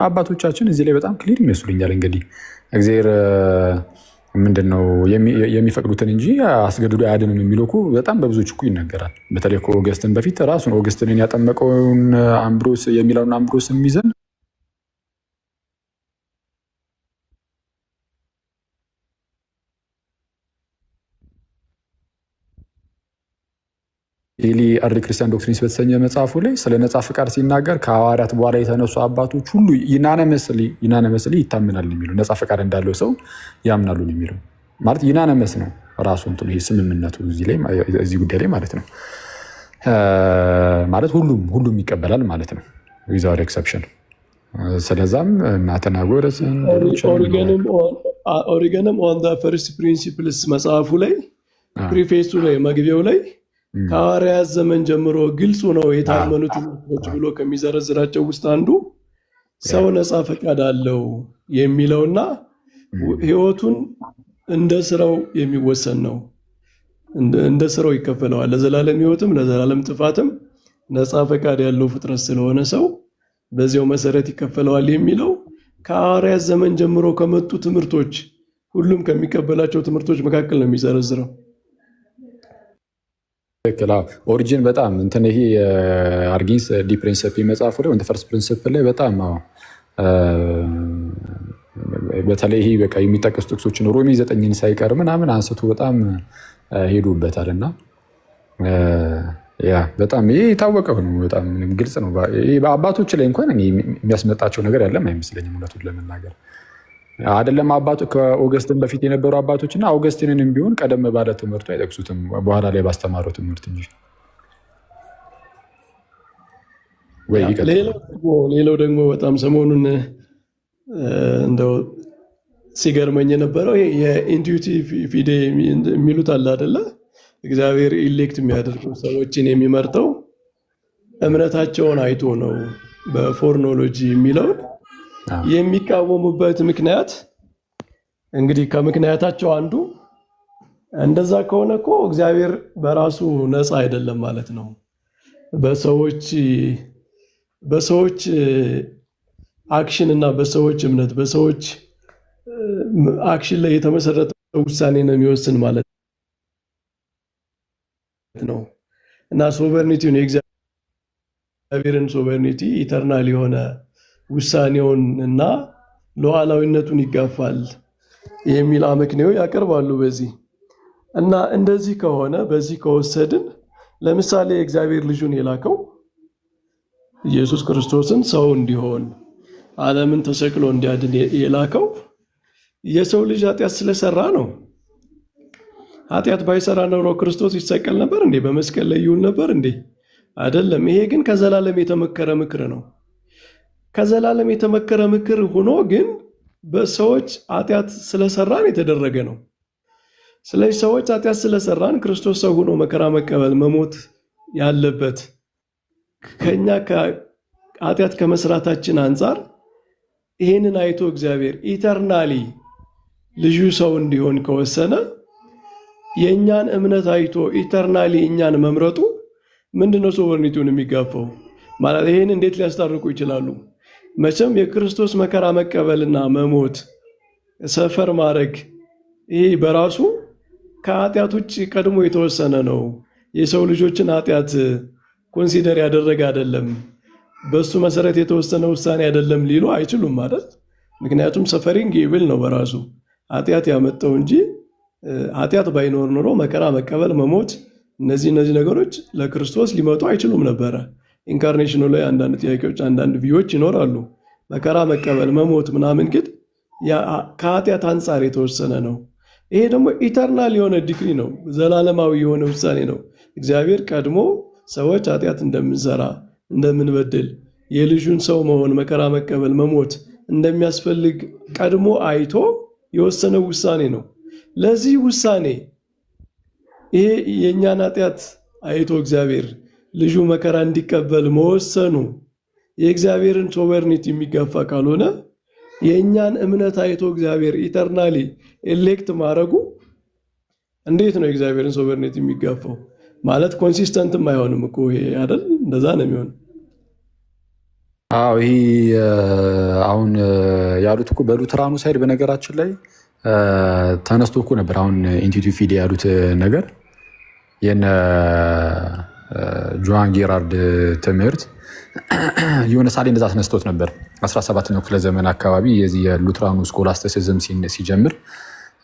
አባቶቻችን እዚህ ላይ በጣም ክሊር ይመስሉኛል። እንግዲህ እግዚአብሔር ምንድነው የሚፈቅዱትን እንጂ አስገድዶ አያድንም የሚለው እኮ በጣም በብዙዎች እኮ ይነገራል። በተለይ ከኦገስትን በፊት ራሱን ኦገስትንን ያጠመቀውን አምብሮስ የሚለውን አምብሮስ የሚይዘን ኤሊ አርድ ክርስቲያን ዶክትሪንስ በተሰኘ መጽሐፉ ላይ ስለ ነጻ ፍቃድ ሲናገር ከሐዋርያት በኋላ የተነሱ አባቶች ሁሉ ዩናነመስሊ ይታመናል የሚለው ነጻ ፍቃድ እንዳለው ሰው ያምናሉ የሚለው ማለት ዩናነመስ ነው ራሱ እንትኑ ይሄ ስምምነቱ እዚህ ጉዳይ ላይ ማለት ነው። ማለት ሁሉም ይቀበላል ማለት ነው ዊዛውት ኤክሰፕሽን። ስለዛም ናተናጎረስን ኦሪገንም ኦን ዘ ፈርስት ፕሪንሲፕልስ መጽሐፉ ላይ ፕሪፌሱ ላይ መግቢያው ላይ ከሐዋርያት ዘመን ጀምሮ ግልጹ ነው የታመኑት ትምህርቶች ብሎ ከሚዘረዝራቸው ውስጥ አንዱ ሰው ነፃ ፈቃድ አለው የሚለውና ህይወቱን እንደ ስራው የሚወሰን ነው። እንደ ስራው ይከፈለዋል። ለዘላለም ህይወትም ለዘላለም ጥፋትም ነፃ ፈቃድ ያለው ፍጥረት ስለሆነ ሰው በዚያው መሰረት ይከፈለዋል የሚለው ከሐዋርያት ዘመን ጀምሮ ከመጡ ትምህርቶች ሁሉም ከሚቀበላቸው ትምህርቶች መካከል ነው የሚዘረዝረው። ኦሪጂን በጣም እንትን ይሄ አርጊንስ ዲ ፕሪንሲፕ መጽሐፉ ላይ ወንደ ፈርስት ፕሪንሲፕል ላይ በጣም በተለይ ይሄ በቃ የሚጠቀሱ ጥቅሶችን ሮሜ 9ን ሳይቀር ምናምን አንስቶ በጣም ሄዱበታል እና ያ በጣም ይሄ የታወቀው ነው። በጣም ግልጽ ነው። በአባቶች ላይ እንኳን የሚያስመጣቸው ነገር ያለም አይመስለኝም እውነቱን ለመናገር አይደለም። ከኦገስትን በፊት የነበሩ አባቶች እና ኦገስቲንንም ቢሆን ቀደም ባለ ትምህርቱ አይጠቅሱትም በኋላ ላይ ባስተማረው ትምህርት እንጂ። ሌላው ደግሞ በጣም ሰሞኑን እንደው ሲገርመኝ የነበረው የኢንቱዊቲቭ ፊዴ የሚሉት አለ አይደለ? እግዚአብሔር ኢሌክት የሚያደርገው ሰዎችን የሚመርጠው እምነታቸውን አይቶ ነው በፎርኖሎጂ የሚለውን የሚቃወሙበት ምክንያት እንግዲህ ከምክንያታቸው አንዱ እንደዛ ከሆነ እኮ እግዚአብሔር በራሱ ነፃ አይደለም ማለት ነው። በሰዎች አክሽን እና በሰዎች እምነት በሰዎች አክሽን ላይ የተመሰረተ ውሳኔ ነው የሚወስን ማለት ነው እና ሶቨርኒቲውን የእግዚአብሔርን ሶቨርኒቲ ኢተርናል የሆነ ውሳኔውን እና ሉዓላዊነቱን ይጋፋል የሚል አመክንዮ ያቀርባሉ በዚህ እና እንደዚህ ከሆነ በዚህ ከወሰድን ለምሳሌ እግዚአብሔር ልጁን የላከው ኢየሱስ ክርስቶስን ሰው እንዲሆን ዓለምን ተሰቅሎ እንዲያድን የላከው የሰው ልጅ ኃጢአት ስለሰራ ነው። ኃጢአት ባይሰራ ኖሮ ክርስቶስ ይሰቀል ነበር እንዴ? በመስቀል ላይ ይውል ነበር እንዴ? አይደለም። ይሄ ግን ከዘላለም የተመከረ ምክር ነው። ከዘላለም የተመከረ ምክር ሆኖ ግን በሰዎች ኃጢአት ስለሰራን የተደረገ ነው። ስለዚህ ሰዎች ኃጢአት ስለሰራን ክርስቶስ ሰው ሆኖ መከራ መቀበል መሞት ያለበት ከኛ ኃጢአት ከመስራታችን አንጻር ይሄንን አይቶ እግዚአብሔር ኢተርናሊ ልጁ ሰው እንዲሆን ከወሰነ የእኛን እምነት አይቶ ኢተርናሊ እኛን መምረጡ ምንድነው ሶቨርኒቲውን የሚጋፋው ማለት? ይሄን እንዴት ሊያስታርቁ ይችላሉ? መቼም የክርስቶስ መከራ መቀበልና መሞት ሰፈር ማድረግ ይሄ በራሱ ከኃጢአት ውጭ ቀድሞ የተወሰነ ነው። የሰው ልጆችን ኃጢአት ኮንሲደር ያደረገ አይደለም፣ በሱ መሰረት የተወሰነ ውሳኔ አይደለም ሊሉ አይችሉም ማለት። ምክንያቱም ሰፈሪንግ ኢቪል ነው በራሱ ኃጢአት ያመጣው እንጂ ኃጢአት ባይኖር ኖሮ መከራ መቀበል መሞት እነዚህ ነገሮች ለክርስቶስ ሊመጡ አይችሉም ነበረ። ኢንካርኔሽኑ ላይ አንዳንድ ጥያቄዎች አንዳንድ ቪዎች ይኖራሉ። መከራ መቀበል መሞት ምናምን ግን ከኃጢአት አንጻር የተወሰነ ነው። ይሄ ደግሞ ኢተርናል የሆነ ዲግሪ ነው፣ ዘላለማዊ የሆነ ውሳኔ ነው። እግዚአብሔር ቀድሞ ሰዎች ኃጢአት እንደምንሰራ እንደምንበድል የልጁን ሰው መሆን መከራ መቀበል መሞት እንደሚያስፈልግ ቀድሞ አይቶ የወሰነው ውሳኔ ነው። ለዚህ ውሳኔ ይሄ የእኛን ኃጢአት አይቶ እግዚአብሔር ልጁ መከራ እንዲቀበል መወሰኑ የእግዚአብሔርን ሶቨርኒቲ የሚጋፋ ካልሆነ የእኛን እምነት አይቶ እግዚአብሔር ኢተርናሊ ኤሌክት ማድረጉ እንዴት ነው የእግዚአብሔርን ሶቨርኒቲ የሚጋፋው? ማለት ኮንሲስተንትም አይሆንም እኮ ይሄ አይደል? እንደዛ ነው የሚሆነው። አዎ ይሄ አሁን ያሉት እኮ በሉተራኑ ሳይድ በነገራችን ላይ ተነስቶ እኮ ነበር። አሁን ኢንቱቲቭ ፊዴ ያሉት ነገር የነ ጆሃን ጌራርድ ትምህርት የሆነ ሳሌ እንደዛ አስነስቶት ነበር 17ኛው ክፍለ ዘመን አካባቢ የዚህ የሉትራኑ ስኮላስቲሲዝም ሲጀምር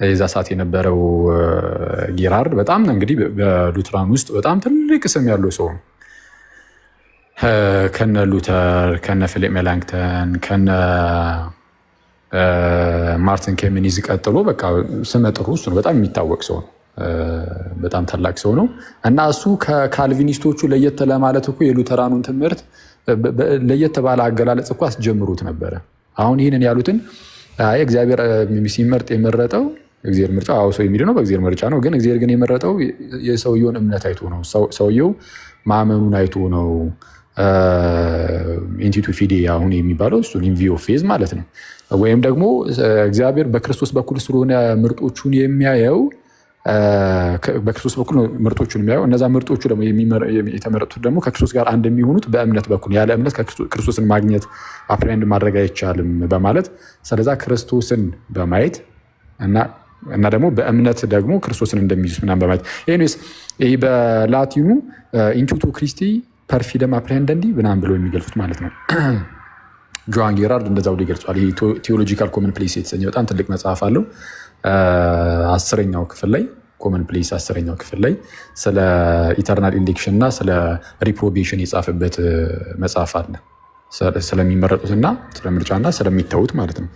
የዛ ሰዓት የነበረው ጌራርድ በጣም እንግዲህ በሉትራን ውስጥ በጣም ትልቅ ስም ያለው ሰው ነው። ከነ ሉተር ከነ ፊሊፕ ሜላንክተን ከነ ማርቲን ኬሚኒዝ ቀጥሎ በቃ ስመጥሩ እሱ ነው። በጣም የሚታወቅ ሰው ነው። በጣም ታላቅ ሰው ነው እና እሱ ከካልቪኒስቶቹ ለየት ለማለት እኮ የሉተራኑን ትምህርት ለየት ባለ አገላለጽ እኮ አስጀምሩት ነበረ። አሁን ይህንን ያሉትን እግዚአብሔር ሲመርጥ የመረጠው እግዚአብሔር ምርጫ ሰው የሚድነው በእግዚአብሔር ምርጫ ነው። ግን እግዚአብሔር ግን የመረጠው የሰውየውን እምነት አይቶ ነው። ሰውየው ማመኑን አይቶ ነው። ኢንቱቲቭ ፊዴ አሁን የሚባለው እሱ ኢንቪዮ ፌዝ ማለት ነው። ወይም ደግሞ እግዚአብሔር በክርስቶስ በኩል ስለሆነ ምርጦቹን የሚያየው በክርስቶስ በኩል ምርጦቹን የሚያየው እነዛ ምርጦቹ ደግሞ የተመረጡት ደግሞ ከክርስቶስ ጋር አንድ የሚሆኑት በእምነት በኩል ያለ እምነት ክርስቶስን ማግኘት አፕሬንድ ማድረግ አይቻልም በማለት ስለዛ ክርስቶስን በማየት እና ደግሞ በእምነት ደግሞ ክርስቶስን እንደሚይዙት ምናምን በማየት ይህ በላቲኑ ኢንቱቱ ክሪስቲ ፐርፊደም አፕሬንደንዲ ምናምን ብለው የሚገልጹት ማለት ነው። ጆሃን ጌራርድ እንደዛ ብሎ ይገልጿል። ይህ ቴዎሎጂካል ኮመን ፕሌስ የተሰኘ በጣም ትልቅ መጽሐፍ አለው። 10ኛው ክፍል ላይ ኮመን ፕሌስ 10ኛው ክፍል ላይ ስለ ኢተርናል ኢሌክሽን እና ስለ ሪፕሮቤሽን የጻፈበት መጽሐፍ አለ። ስለሚመረጡትና ስለ ምርጫና ስለሚተዉት ማለት ነው።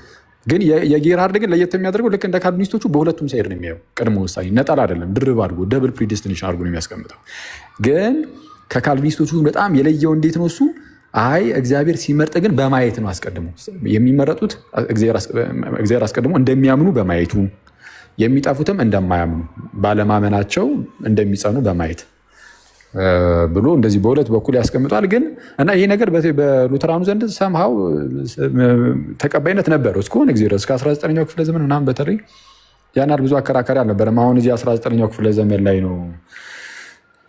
ግን የጌራርድ ግን ለየት የሚያደርገው ልክ እንደ ካልቪኒስቶቹ በሁለቱም ሳይድ ነው የሚያየው። ቅድመ ውሳኔ ነጠላ አይደለም፣ ድርብ አድርጎ ደብል ፕሪዴስቲኔሽን አድርጎ ነው የሚያስቀምጠው። ግን ከካልቪኒስቶቹ በጣም የለየው እንዴት ነው እሱ እግዚአብሔር ሲመርጥ ግን በማየት ነው። አስቀድሞ የሚመረጡት እግዚአብሔር አስቀድሞ እንደሚያምኑ በማየቱ የሚጠፉትም እንደማያምኑ ባለማመናቸው እንደሚጸኑ በማየት ብሎ እንደዚህ በሁለት በኩል ያስቀምጧል። ግን እና ይህ ነገር በሉተራኑ ዘንድ ሰምሃው ተቀባይነት ነበረው እስከሆነ ጊዜ እስከ 19ኛው ክፍለ ዘመን ምናምን በተለይ ያናል ብዙ አከራካሪ አልነበረም። አሁን እዚህ 19ኛው ክፍለ ዘመን ላይ ነው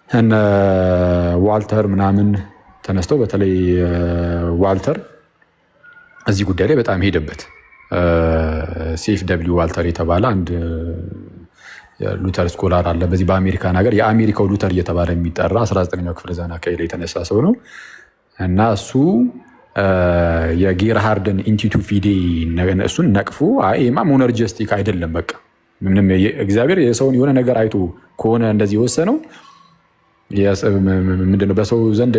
እነ ዋልተር ምናምን ተነስተው በተለይ ዋልተር እዚህ ጉዳይ ላይ በጣም ሄደበት። ሴፍ ደብሊው ዋልተር የተባለ አንድ ሉተር ስኮላር አለ በዚህ በአሜሪካን ሀገር የአሜሪካው ሉተር እየተባለ የሚጠራ 19ኛው ክፍለ ዘመን አካባቢ ላይ የተነሳ ሰው ነው እና እሱ የጌርሃርድን ኢንቱቲቭ ፊዴ እሱን ነቅፎ ይሄማ ሞነርጂስቲክ አይደለም፣ በቃ ምንም እግዚአብሔር የሰውን የሆነ ነገር አይቶ ከሆነ እንደዚህ የወሰነው ምንድነው በሰው ዘንድ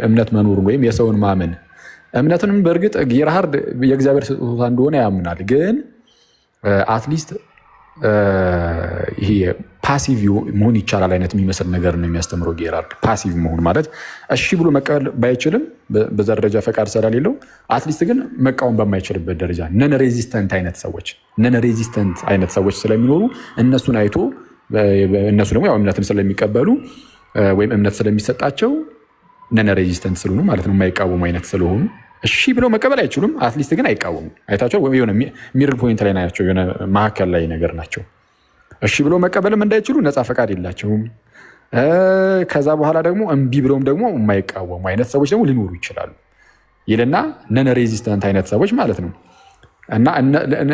እምነት መኖሩን ወይም የሰውን ማመን እምነትንም በእርግጥ ጌርሃርድ የእግዚአብሔር ስጦታ እንደሆነ ያምናል። ግን አትሊስት ይሄ ፓሲቭ መሆን ይቻላል አይነት የሚመስል ነገር ነው የሚያስተምረው ጌርሃርድ። ፓሲቭ መሆን ማለት እሺ ብሎ መቀበል ባይችልም በዛ ደረጃ ፈቃድ ስለሌለው አትሊስት ግን መቃወም በማይችልበት ደረጃ ነን ሬዚስተንት አይነት ሰዎች ስለሚኖሩ እነሱን አይቶ እነሱ ደግሞ ያው እምነትን ስለሚቀበሉ ወይም እምነት ስለሚሰጣቸው ነን ሬዚስተንት ስለሆኑ ማለት ነው የማይቃወሙ አይነት ስለሆኑ እሺ ብለው መቀበል አይችሉም። አትሊስት ግን አይቃወሙ አይታቸው የሆነ ሚድል ፖይንት ላይ ናቸው፣ የሆነ መካከል ላይ ነገር ናቸው። እሺ ብለው መቀበልም እንዳይችሉ ነፃ ፈቃድ የላቸውም። ከዛ በኋላ ደግሞ እምቢ ብለውም ደግሞ የማይቃወሙ አይነት ሰዎች ደግሞ ሊኖሩ ይችላሉ ይልና ነን ሬዚስተንት አይነት ሰዎች ማለት ነው። እና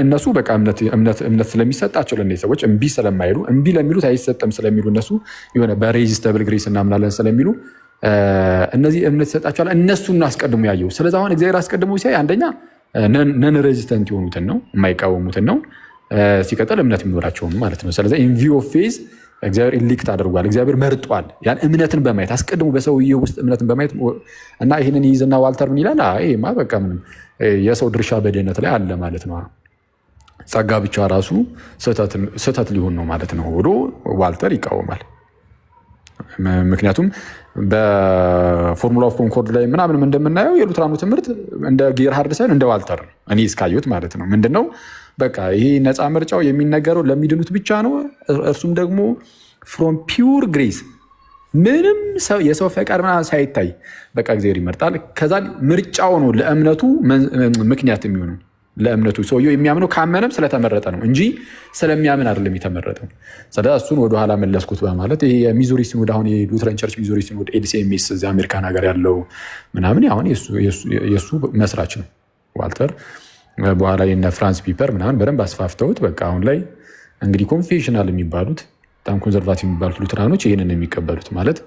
እነሱ በቃ እምነት ስለሚሰጣቸው ለእነዚህ ሰዎች እምቢ ስለማይሉ እምቢ ለሚሉት አይሰጥም ስለሚሉ እነሱ የሆነ በሬዚስተብል ግሬስ እናምናለን ስለሚሉ እነዚህ እምነት ይሰጣቸዋል። እነሱን አስቀድሞ ያየው። ስለዚህ አሁን እግዚአብሔር አስቀድሞ ሲያይ አንደኛ ነን ሬዚስተንት የሆኑትን ነው የማይቃወሙትን ነው፣ ሲቀጥል እምነት የሚኖራቸውም ማለት ነው። ስለዚህ ኢን ቪው ኦፍ ፌዝ እግዚአብሔር ኢሊክት አድርጓል፣ እግዚአብሔር መርጧል። ያን እምነትን በማየት አስቀድሞ በሰውየው ውስጥ እምነትን በማየት እና ይህንን ይይዝና ዋልተር ምን ይላል? ይሄማ በቃ ምንም የሰው ድርሻ በድህነት ላይ አለ ማለት ነው፣ ጸጋ ብቻ ራሱ ስህተት ሊሆን ነው ማለት ነው ብሎ ዋልተር ይቃወማል። ምክንያቱም በፎርሙላ ኦፍ ኮንኮርድ ላይ ምናምንም እንደምናየው የሉትራኑ ትምህርት እንደ ጌርሃርድ ሳይሆን እንደ ዋልተር ነው እኔ እስካየሁት ማለት ነው። ምንድነው በቃ ይሄ ነፃ ምርጫው የሚነገረው ለሚድኑት ብቻ ነው። እርሱም ደግሞ ፍሮም ፒውር ግሬስ ምንም የሰው ፈቃድ ምናምን ሳይታይ በቃ እግዚአብሔር ይመርጣል። ከዛ ምርጫው ነው ለእምነቱ ምክንያት የሚሆነው ለእምነቱ ሰውየው የሚያምነው ካመነም ስለተመረጠ ነው እንጂ ስለሚያምን አይደለም የተመረጠው። ስለዚህ እሱን ወደኋላ መለስኩት በማለት ይሄ የሚዙሪ ሲኖድ አሁን የሉትረን ቸርች ሚዙሪ ሲኖድ ኤልሲኤምኤስ እዚህ አሜሪካን ሀገር ያለው ምናምን አሁን የእሱ መስራች ነው ዋልተር። በኋላ የነ ፍራንስ ፒፐር ምናምን በደንብ አስፋፍተውት በቃ አሁን ላይ እንግዲህ ኮንፌሽናል የሚባሉት በጣም ኮንዘርቫቲቭ የሚባሉት ሉትራኖች ይህንን የሚቀበሉት ማለት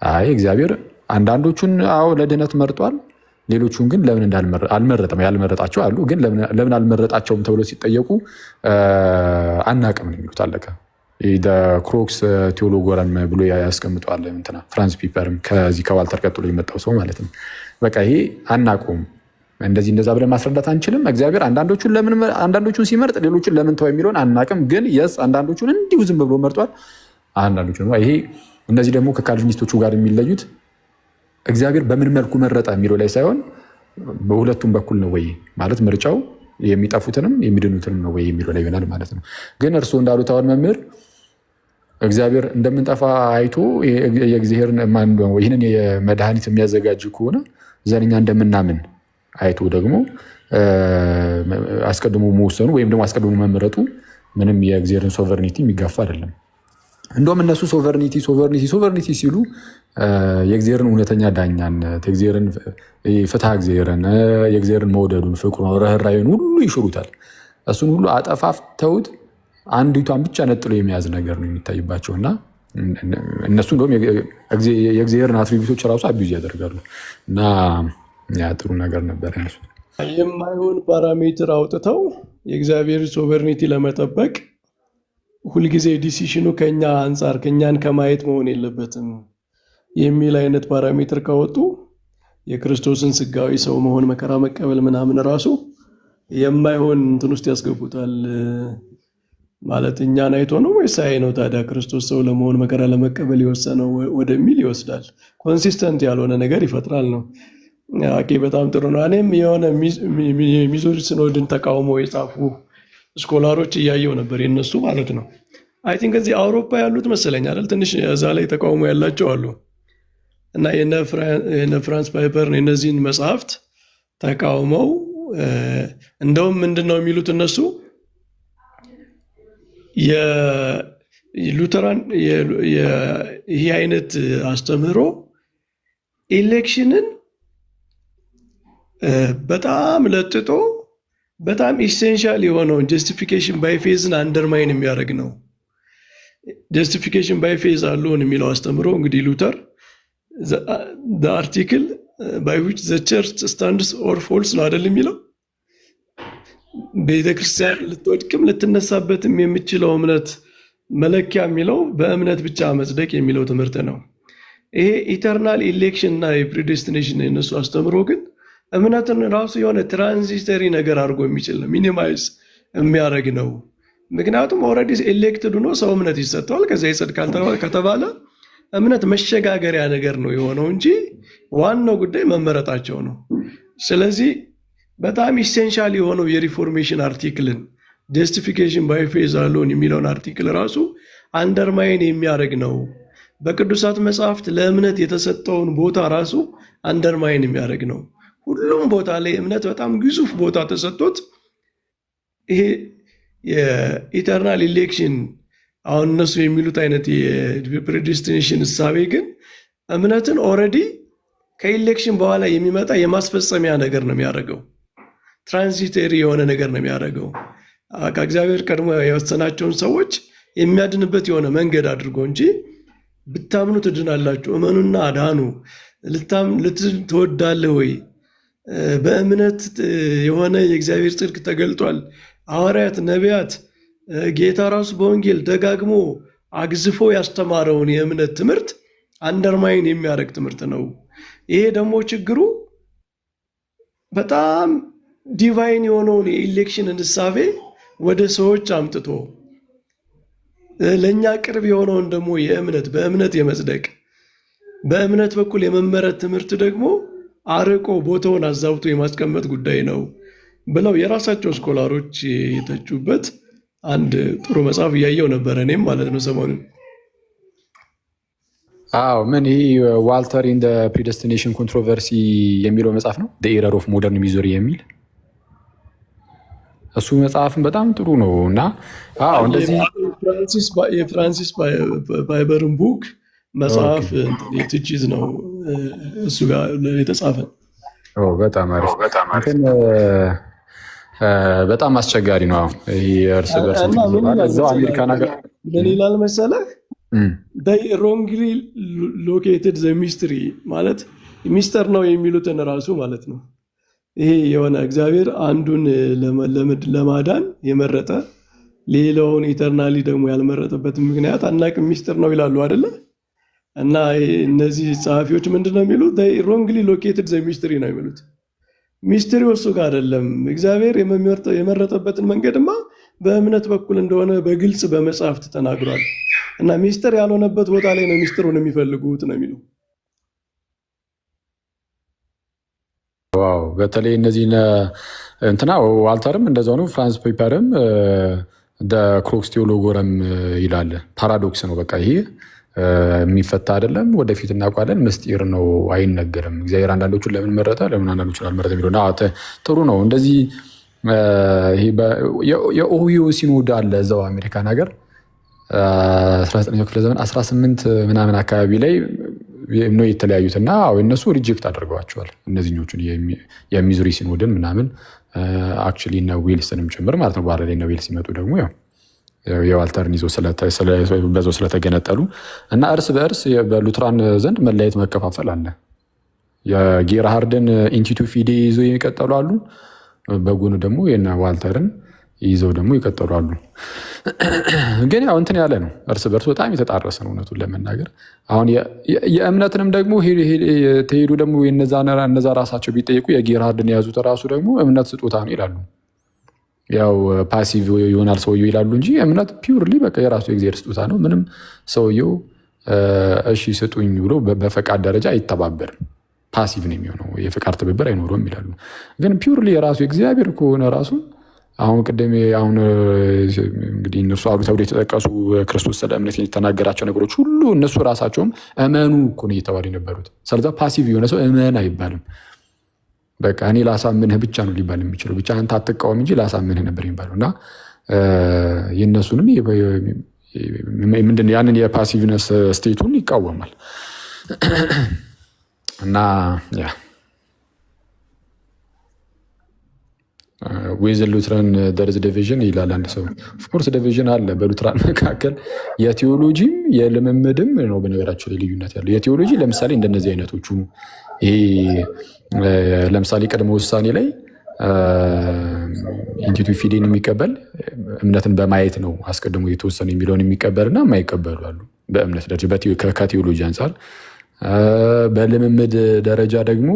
አይ እግዚአብሔር አንዳንዶቹን ለድህነት መርጧል፣ ሌሎቹን ግን ለምን አልመረጠም። ያልመረጣቸው አሉ፣ ግን ለምን አልመረጣቸውም ተብሎ ሲጠየቁ አናቅም ነው የሚሉት። አለቀ። ክሮክስ ቴዎሎጎረም ብሎ ያስቀምጠዋል እንትና ፍራንስ ፒፐርም ከዚህ ከዋልተር ቀጥሎ የመጣው ሰው ማለት ነው። በቃ ይሄ አናውቀውም፣ እንደዛ ብለን ማስረዳት አንችልም። እግዚአብሔር አንዳንዶቹን ሲመርጥ ሌሎቹን ለምን ተው የሚለውን አናቅም፣ ግን የስ አንዳንዶቹን እንዲሁ ዝም ብሎ መርጧል። አንዳንዶቹን ይሄ እነዚህ ደግሞ ከካልቪኒስቶቹ ጋር የሚለዩት እግዚአብሔር በምን መልኩ መረጠ የሚለው ላይ ሳይሆን በሁለቱም በኩል ነው ወይ ማለት ምርጫው የሚጠፉትንም የሚድኑትንም ነው ወይ የሚለው ላይ ይሆናል ማለት ነው። ግን እርስዎ እንዳሉት አሁን መምህር እግዚአብሔር እንደምንጠፋ አይቶ ይህንን የመድኃኒት የሚያዘጋጅ ከሆነ ዘንኛ እንደምናምን አይቶ ደግሞ አስቀድሞ መወሰኑ ወይም ደግሞ አስቀድሞ መመረጡ ምንም የእግዚአብሔርን ሶቨርኒቲ የሚጋፋ አይደለም። እንደውም እነሱ ሶቨርኒቲ ሲሉ የእግዚአብሔርን እውነተኛ ዳኛነት፣ የእግዚአብሔርን ፍትሐ እግዚአብሔርን፣ የእግዚአብሔርን መውደዱን፣ ፍቅሩን፣ ርኅራኄውን ሁሉ ይሽሩታል። እሱን ሁሉ አጠፋፍተውት አንዲቷን ብቻ ነጥሎ የሚያዝ ነገር ነው የሚታይባቸው እና እነሱ እንደውም የእግዚአብሔርን አትሪቢዩቶች ራሱ አቢዩዝ ያደርጋሉ እና ያ ጥሩ ነገር ነበር። የማይሆን ፓራሜትር አውጥተው የእግዚአብሔር ሶቨርኒቲ ለመጠበቅ ሁልጊዜ ዲሲሽኑ ከኛ አንጻር ከኛን ከማየት መሆን የለበትም የሚል አይነት ፓራሜትር ካወጡ የክርስቶስን ስጋዊ ሰው መሆን መከራ መቀበል ምናምን ራሱ የማይሆን እንትን ውስጥ ያስገቡታል። ማለት እኛን አይቶ ነው ወይስ አይ ነው ታዲያ ክርስቶስ ሰው ለመሆን መከራ ለመቀበል የወሰነው ወደሚል ይወስዳል። ኮንሲስተንት ያልሆነ ነገር ይፈጥራል ነው። ኦኬ፣ በጣም ጥሩ ነው። እኔም የሆነ ሚዙሪ ሲኖድን ተቃውሞ የጻፉ ስኮላሮች እያየው ነበር የነሱ ማለት ነው። አይ ቲንክ እዚህ አውሮፓ ያሉት መሰለኝ አይደል ትንሽ እዛ ላይ ተቃውሞ ያላቸው አሉ እና የነ ፍራንስ ፓይፐር እነዚህን መጽሐፍት ተቃውመው እንደውም ምንድን ነው የሚሉት እነሱ የሉተራን ይህ አይነት አስተምህሮ ኤሌክሽንን በጣም ለጥጦ በጣም ኢሴንሻል የሆነውን ጀስቲፊኬሽን ባይ ፌዝን አንደርማይን የሚያደርግ ነው። ጀስቲፊኬሽን ባይ ፌዝ አለውን የሚለው አስተምሮ እንግዲህ ሉተር አርቲክል ባይ ዊች ዘ ቸርች ስታንድስ ኦር ፎልስ ነው አይደል የሚለው። ቤተክርስቲያን ልትወድቅም ልትነሳበትም የምችለው እምነት መለኪያ የሚለው በእምነት ብቻ መጽደቅ የሚለው ትምህርት ነው። ይሄ ኢተርናል ኢሌክሽን እና የፕሪዴስቲኔሽን የነሱ አስተምሮ ግን እምነትን ራሱ የሆነ ትራንዚተሪ ነገር አድርጎ የሚችል ነው፣ ሚኒማይዝ የሚያደርግ ነው። ምክንያቱም ኦልሬዲ ኤሌክትድ ሆኖ ሰው እምነት ይሰጠዋል፣ ከዚያ ይጸድቃል ከተባለ እምነት መሸጋገሪያ ነገር ነው የሆነው እንጂ ዋናው ጉዳይ መመረጣቸው ነው። ስለዚህ በጣም ኢሴንሻል የሆነው የሪፎርሜሽን አርቲክልን ጀስቲፊኬሽን ባይ ፌዝ አሎን የሚለውን አርቲክል ራሱ አንደርማይን የሚያደርግ ነው። በቅዱሳት መጽሐፍት ለእምነት የተሰጠውን ቦታ ራሱ አንደርማይን የሚያደርግ ነው። ሁሉም ቦታ ላይ እምነት በጣም ግዙፍ ቦታ ተሰጥቶት ይሄ የኢተርናል ኢሌክሽን አሁን እነሱ የሚሉት አይነት የፕሬዲስቲኔሽን እሳቤ ግን እምነትን ኦልሬዲ ከኢሌክሽን በኋላ የሚመጣ የማስፈጸሚያ ነገር ነው የሚያደርገው። ትራንዚተሪ የሆነ ነገር ነው የሚያደርገው። ከእግዚአብሔር ቀድሞ የወሰናቸውን ሰዎች የሚያድንበት የሆነ መንገድ አድርጎ እንጂ ብታምኑ ትድናላችሁ፣ እመኑና አዳኑ፣ ልትድን ትወዳለህ ወይ? በእምነት የሆነ የእግዚአብሔር ጽድቅ ተገልጧል። ሐዋርያት፣ ነቢያት፣ ጌታ ራሱ በወንጌል ደጋግሞ አግዝፎ ያስተማረውን የእምነት ትምህርት አንደርማይን የሚያደርግ ትምህርት ነው። ይሄ ደግሞ ችግሩ በጣም ዲቫይን የሆነውን የኢሌክሽን እሳቤ ወደ ሰዎች አምጥቶ ለእኛ ቅርብ የሆነውን ደግሞ በእምነት የመጽደቅ በእምነት በኩል የመመረት ትምህርት ደግሞ አርቆ ቦታውን አዛብቶ የማስቀመጥ ጉዳይ ነው ብለው የራሳቸው ስኮላሮች የተቹበት አንድ ጥሩ መጽሐፍ እያየው ነበረ እኔም ማለት ነው ሰሞኑን። አዎ ምን ይሄ ዋልተር ኢን ፕሪደስቲኔሽን ኮንትሮቨርሲ የሚለው መጽሐፍ ነው። ኤረር ኦፍ ሞደርን ሚዙሪ የሚል እሱ መጽሐፍን በጣም ጥሩ ነው እና እንደዚህ የፍራንሲስ ባይበርን ቡክ መጽሐፍ ትችዝ ነው እሱ ጋር የተጻፈ። በጣም አሪፍ በጣም አስቸጋሪ ነው። ይሄ እርስ በርስ እዛው አሜሪካ ነገር ምን ይላል መሰለህ? they wrongly located the mystery ማለት ሚስጥር ነው የሚሉትን ራሱ ማለት ነው። ይሄ የሆነ እግዚአብሔር አንዱን ለማዳን የመረጠ ሌላውን ኢተርናሊ ደግሞ ያልመረጠበትን ምክንያት አናቅም ሚስጥር ነው ይላሉ አይደለ? እና እነዚህ ጸሐፊዎች ምንድነው የሚሉት? they wrongly located the mystery ነው የሚሉት። ሚስጥሪው እሱ ጋር አይደለም። እግዚአብሔር የመረጠበትን መንገድማ በእምነት በኩል እንደሆነ በግልጽ በመጽሐፍት ተናግሯል። እና ሚስጥር ያልሆነበት ቦታ ላይ ነው ሚስጥሩን የሚፈልጉት ነው የሚለው። ዋው! በተለይ እነዚህ እንትና ዋልተርም እንደዛው ነው። ፍራንስ ፔፐርም ክሮክስ ቴዎሎጎረም ይላል። ፓራዶክስ ነው በቃ ይሄ የሚፈታ አይደለም። ወደፊት እናውቃለን። ምስጢር ነው፣ አይነገርም። እግዚአብሔር አንዳንዶቹን ለምን መረጠ፣ ለምን አንዳንዶቹን አልመረጠ የሚለው ጥሩ ነው። እንደዚህ የኦሂዮ ሲኖድ አለ እዛው አሜሪካን ሀገር 19ኛው ክፍለ ዘመን 18 ምናምን አካባቢ ላይ ነው የተለያዩት እና እነሱ ሪጀክት አድርገዋቸዋል እነዚህኞቹን የሚዙሪ ሲኖድን ምናምን አክቹዋሊ እነ ዌልስንም ጭምር ማለት ነው። በኋላ ላይ እነ ዌልስ ሲመጡ ደግሞ የዋልተርን ይዞ በዛው ስለተገነጠሉ እና እርስ በእርስ በሉትራን ዘንድ መለያየት መከፋፈል አለ። የጌርሃርድን ኢንቲቱ ፊዴ ይዞ ይቀጠሉ አሉ። በጎኑ ደግሞ የነ ዋልተርን ይዘው ደግሞ ይቀጠሉ አሉ። ግን ያው እንትን ያለ ነው፣ እርስ በርስ በጣም የተጣረሰ ነው እውነቱን ለመናገር። አሁን የእምነትንም ደግሞ ተሄዱ ደግሞ እነዛ ራሳቸው ቢጠይቁ የጌርሃርድን የያዙት ራሱ ደግሞ እምነት ስጦታ ነው ይላሉ። ያው ፓሲቭ ይሆናል ሰውየው ይላሉ እንጂ እምነት ፒውርሊ በቃ የራሱ የእግዚአብሔር ስጦታ ነው። ምንም ሰውየው እሺ ስጡኝ ብሎ በፈቃድ ደረጃ አይተባበርም። ፓሲቭ ነው የሚሆነው፣ የፈቃድ ትብብር አይኖረውም ይላሉ። ግን ፒውርሊ የራሱ የእግዚአብሔር ከሆነ ራሱ አሁን ቅድም እንግዲህ እነሱ አሉ ተብሎ የተጠቀሱ ክርስቶስ ስለ እምነት የተናገራቸው ነገሮች ሁሉ እነሱ ራሳቸውም እመኑ እኮ ነው እየተባሉ የነበሩት። ስለዛ ፓሲቭ የሆነ ሰው እመን አይባልም። በቃ እኔ ላሳምንህ ብቻ ነው ሊባል የሚችለው። ብቻ አንተ አትቃወም እንጂ ላሳምንህ ነበር የሚባለው እና የእነሱንም ምንድን ያንን የፓሲቭነስ ስቴቱን ይቃወማል እና ዌዝ ሉትራን ደርዝ ዲቪዥን ይላል አንድ ሰው። ኦፍኮርስ ዲቪዥን አለ በሉትራን መካከል የቴዎሎጂም የልምምድም ነው። በነገራችን ላይ ልዩነት ያለው የቴዎሎጂ ለምሳሌ እንደነዚህ አይነቶቹ ይሄ ለምሳሌ ቅድመ ውሳኔ ላይ ኢንቲቱ ፊዴን የሚቀበል እምነትን በማየት ነው አስቀድሞ የተወሰነ የሚለውን የሚቀበልና የማይቀበሉ አሉ። በእምነት ደረጃ ከቴዎሎጂ አንጻር በልምምድ ደረጃ ደግሞ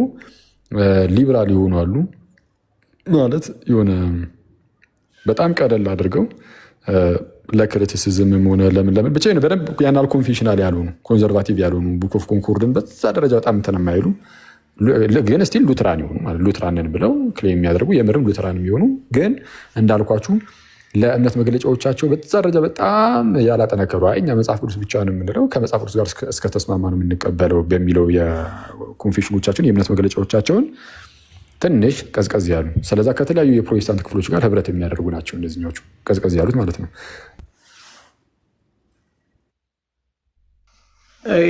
ሊብራል የሆኑ አሉ። ማለት የሆነ በጣም ቀለል አድርገው ለክሪቲሲዝምም ሆነ ለምን ብቻ በደንብ ያናል ኮንፌሽናል ያልሆኑ ኮንዘርቫቲቭ ያልሆኑ ቡክ ኦፍ ኮንኮርድን በዛ ደረጃ በጣም እንትን የማይሉ ግን ስቲል ሉትራን የሆኑ ማለት ሉትራንን ብለው ክሌም የሚያደርጉ የምርም ሉትራን የሚሆኑ ግን እንዳልኳችሁ ለእምነት መግለጫዎቻቸው በዛ ደረጃ በጣም ያላጠነከሩ እኛ መጽሐፍ ቅዱስ ብቻ ነው የምንለው ከመጽሐፍ ቅዱስ ጋር እስከተስማማ ነው የምንቀበለው በሚለው የኮንፌሽኖቻቸውን የእምነት መግለጫዎቻቸውን ትንሽ ቀዝቀዝ ያሉ፣ ስለዛ ከተለያዩ የፕሮቴስታንት ክፍሎች ጋር ህብረት የሚያደርጉ ናቸው እነዚህኞቹ ቀዝቀዝ ያሉት ማለት ነው።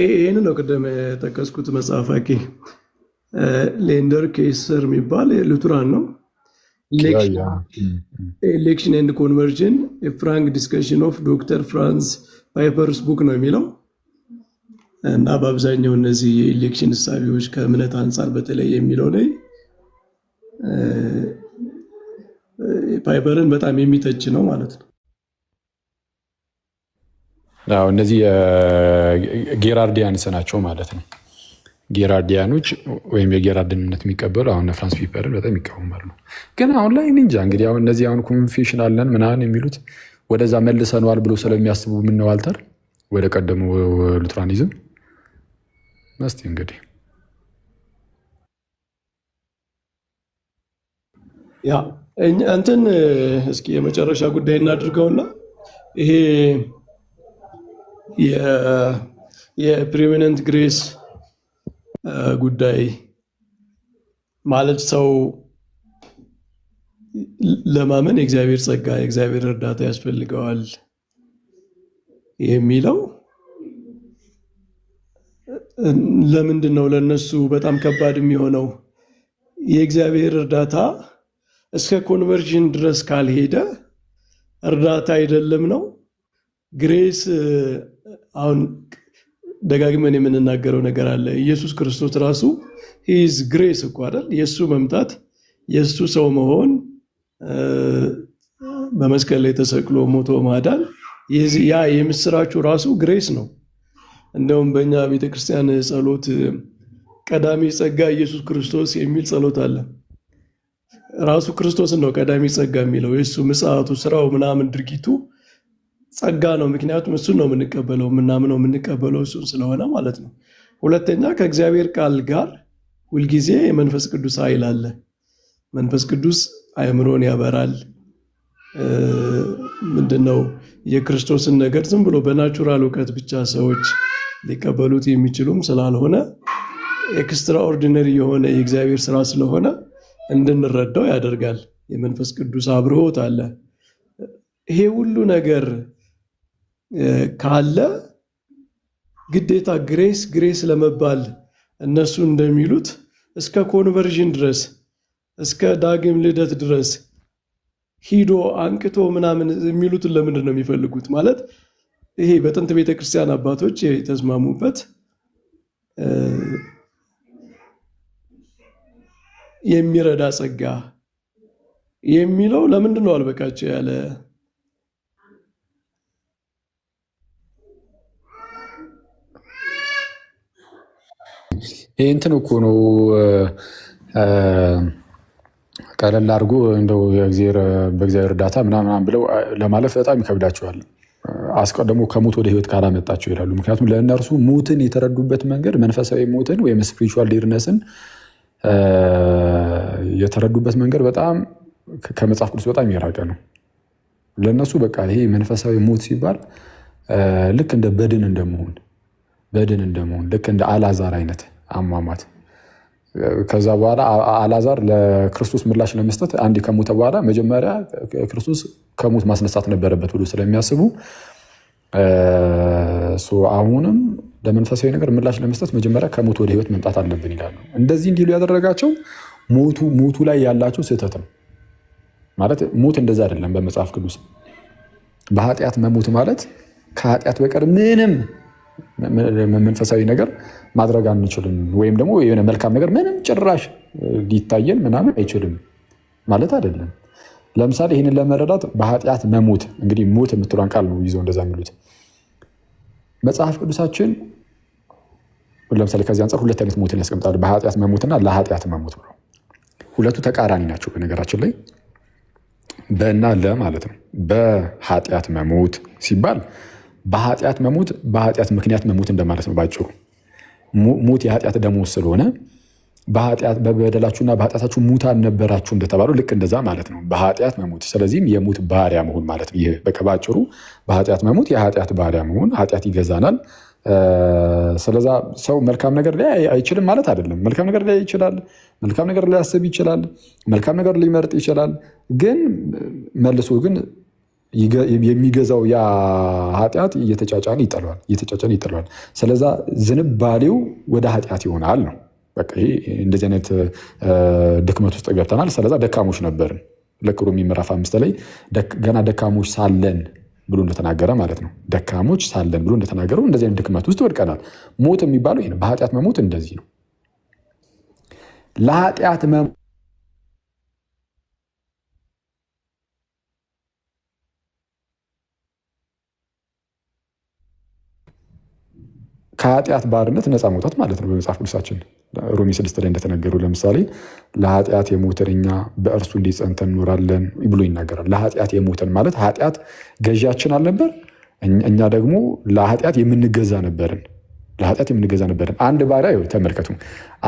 ይህን ነው ቅድም የጠቀስኩት መጽሐፍ ሌንደር ኬሰር የሚባል ሉትራን ነው። ኤሌክሽን ኤንድ ኮንቨርዥን ፍራንክ ዲስከሽን ኦፍ ዶክተር ፍራንስ ፓይፐርስ ቡክ ነው የሚለው እና በአብዛኛው እነዚህ የኤሌክሽን እሳቢዎች ከእምነት አንጻር በተለይ የሚለው ላይ ፓይፐርን በጣም የሚተች ነው ማለት ነው። እነዚህ ጌራርዲያንስ ናቸው ማለት ነው። ጌራርዲያኖች ወይም የጌራርድን እምነት የሚቀበሉ አሁን ፍራንስ ፔፐርን በጣም ይቃወማሉ። ግን አሁን ላይ እንጃ እንግዲህ አሁን እነዚህ አሁን ኮንፌሽን አለን ምናምን የሚሉት ወደዛ መልሰነዋል ብሎ ስለሚያስቡ ምነው ዋልተር ወደ ቀደሙ ሉትራኒዝም እስቲ እንግዲህ ያ እንትን እስኪ የመጨረሻ ጉዳይ እናድርገውና ይሄ የፕሪሚነንት ግሬስ ጉዳይ ማለት ሰው ለማመን የእግዚአብሔር ጸጋ የእግዚአብሔር እርዳታ ያስፈልገዋል የሚለው ለምንድን ነው ለነሱ በጣም ከባድ የሚሆነው? የእግዚአብሔር እርዳታ እስከ ኮንቨርዥን ድረስ ካልሄደ እርዳታ አይደለም ነው። ግሬስ አሁን ደጋግመን የምንናገረው ነገር አለ። ኢየሱስ ክርስቶስ ራሱ ሂዝ ግሬስ እኮ አይደል? የእሱ መምጣት የእሱ ሰው መሆን በመስቀል ላይ ተሰቅሎ ሞቶ ማዳን ያ የምስራቹ ራሱ ግሬስ ነው። እንደውም በእኛ ቤተክርስቲያን ጸሎት ቀዳሚ ጸጋ ኢየሱስ ክርስቶስ የሚል ጸሎት አለ። ራሱ ክርስቶስን ነው ቀዳሚ ጸጋ የሚለው። የእሱ ምጽአቱ፣ ስራው፣ ምናምን ድርጊቱ ጸጋ ነው። ምክንያቱም እሱን ነው የምንቀበለው፣ የምናምነው፣ የምንቀበለው እሱን ስለሆነ ማለት ነው። ሁለተኛ ከእግዚአብሔር ቃል ጋር ሁልጊዜ የመንፈስ ቅዱስ ኃይል አለ። መንፈስ ቅዱስ አእምሮን ያበራል። ምንድነው የክርስቶስን ነገር ዝም ብሎ በናቹራል እውቀት ብቻ ሰዎች ሊቀበሉት የሚችሉም ስላልሆነ ኤክስትራኦርዲነሪ የሆነ የእግዚአብሔር ስራ ስለሆነ እንድንረዳው ያደርጋል። የመንፈስ ቅዱስ አብርሆት አለ። ይሄ ሁሉ ነገር ካለ ግዴታ ግሬስ ለመባል እነሱ እንደሚሉት እስከ ኮንቨርዥን ድረስ እስከ ዳግም ልደት ድረስ ሂዶ አንቅቶ ምናምን የሚሉትን ለምንድን ነው የሚፈልጉት? ማለት ይሄ በጥንት ቤተክርስቲያን አባቶች የተስማሙበት የሚረዳ ጸጋ የሚለው ለምንድን ነው አልበቃቸው ያለ? ይህ እንትን እኮ ነው ቀለል አድርጎ እንደው በእግዚአብሔር እርዳታ ምናምን ብለው ለማለፍ በጣም ይከብዳቸዋል። አስቀድሞ ከሞት ወደ ህይወት ካላመጣቸው ይላሉ። ምክንያቱም ለእነርሱ ሞትን የተረዱበት መንገድ መንፈሳዊ ሞትን ወይም ስፒሪቹዋል ዴድነስን የተረዱበት መንገድ በጣም ከመጽሐፍ ቅዱስ በጣም የራቀ ነው። ለእነሱ በቃ ይሄ መንፈሳዊ ሞት ሲባል ልክ እንደ በድን እንደመሆን ልክ እንደ አልዓዛር አይነት አሟሟት። ከዛ በኋላ አልዓዛር ለክርስቶስ ምላሽ ለመስጠት አንድ ከሞተ በኋላ መጀመሪያ ክርስቶስ ከሞት ማስነሳት ነበረበት ብሎ ስለሚያስቡ አሁንም ለመንፈሳዊ ነገር ምላሽ ለመስጠት መጀመሪያ ከሞት ወደ ህይወት መምጣት አለብን ይላሉ። እንደዚህ እንዲሉ ያደረጋቸው ሞቱ ላይ ያላቸው ስህተት ነው። ማለት ሞት እንደዛ አይደለም በመጽሐፍ ቅዱስ። በኃጢአት መሞት ማለት ከኃጢአት በቀር ምንም መንፈሳዊ ነገር ማድረግ አንችልም፣ ወይም ደግሞ የሆነ መልካም ነገር ምንም ጭራሽ ሊታየን ምናምን አይችልም ማለት አይደለም። ለምሳሌ ይህንን ለመረዳት በኃጢአት መሞት እንግዲህ ሞት የምትሏን ቃል ነው ይዘው እንደዛ የሚሉት መጽሐፍ ቅዱሳችን። ለምሳሌ ከዚህ አንጻር ሁለት አይነት ሞትን ያስቀምጣል፣ በኃጢአት መሞትና ለኃጢአት መሞት ብለው። ሁለቱ ተቃራኒ ናቸው በነገራችን ላይ በእና ማለት ነው። በኃጢአት መሞት ሲባል በኃጢአት መሞት በኃጢአት ምክንያት መሞት እንደማለት ነው ባጭሩ። ሞት የኃጢአት ደሞዝ ስለሆነ በበደላችሁና በኃጢአታችሁ ሙታን ነበራችሁ እንደተባለው ልክ እንደዛ ማለት ነው በኃጢአት መሞት። ስለዚህም የሞት ባሪያ መሆን ማለት ነው። ይህ በቃ ባጭሩ በኃጢአት መሞት የኃጢአት ባሪያ መሆን፣ ኃጢአት ይገዛናል። ስለዛ ሰው መልካም ነገር ላይ አይችልም ማለት አይደለም። መልካም ነገር ላይ ይችላል፣ መልካም ነገር ሊያስብ ይችላል፣ መልካም ነገር ሊመርጥ ይችላል። ግን መልሶ ግን የሚገዛው ያ ኃጢአት እየተጫጫነ ይጥለዋል። ስለዛ ዝንባሌው ወደ ኃጢአት ይሆናል ነው። በቃ ይሄ እንደዚህ አይነት ድክመት ውስጥ ገብተናል። ስለዛ ደካሞች ነበርን። ልክ ሮሜ ምዕራፍ 5 ላይ ገና ደካሞች ሳለን ብሎ እንደተናገረ ማለት ነው። ደካሞች ሳለን ብሎ እንደተናገረው እንደዚህ አይነት ድክመት ውስጥ ወድቀናል። ሞት የሚባለው ይሄ ነው። በኃጢአት መሞት እንደዚህ ነው። ለኃጢአት ከኃጢአት ባርነት ነፃ መውጣት ማለት ነው በመጽሐፍ ቅዱሳችን ሮሜ 6 ላይ እንደተነገሩ ለምሳሌ ለኃጢአት የሞትን እኛ በእርሱ እንዴት ጸንተን እንኖራለን ብሎ ይናገራል። ለኃጢአት የሞትን ማለት ኃጢአት ገዢያችን አልነበር፣ እኛ ደግሞ ለኃጢአት የምንገዛ ነበርን። አንድ ባሪያ ተመልከቱ፣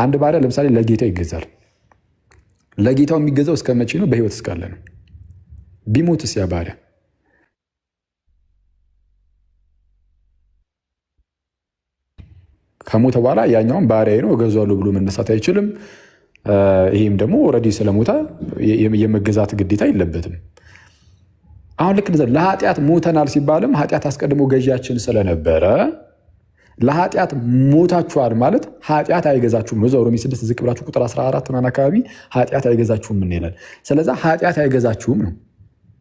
አንድ ባሪያ ለምሳሌ ለጌታው ይገዛል። ለጌታው የሚገዛው እስከ መቼ ነው? በህይወት እስካለ ነው። ቢሞትስ ያ ባሪያ ከሞተ በኋላ ያኛውን ባሪያዬ ነው እገዛዋለሁ ብሎ መነሳት አይችልም። ይሄም ደግሞ ኦልሬዲ ስለሞተ የመገዛት ግዴታ የለበትም። አሁን ልክ እንደዛ ለኃጢአት ሞተናል ሲባልም ኃጢአት አስቀድሞ ገዢያችን ስለነበረ ለኃጢአት ሞታችኋል ማለት ኃጢአት አይገዛችሁም ነው። ሮሜ 6 ዝቅ ብላችሁ ቁጥር 14 ምናምን አካባቢ ኃጢአት አይገዛችሁም ይላል። ስለዛ ኃጢአት አይገዛችሁም ነው።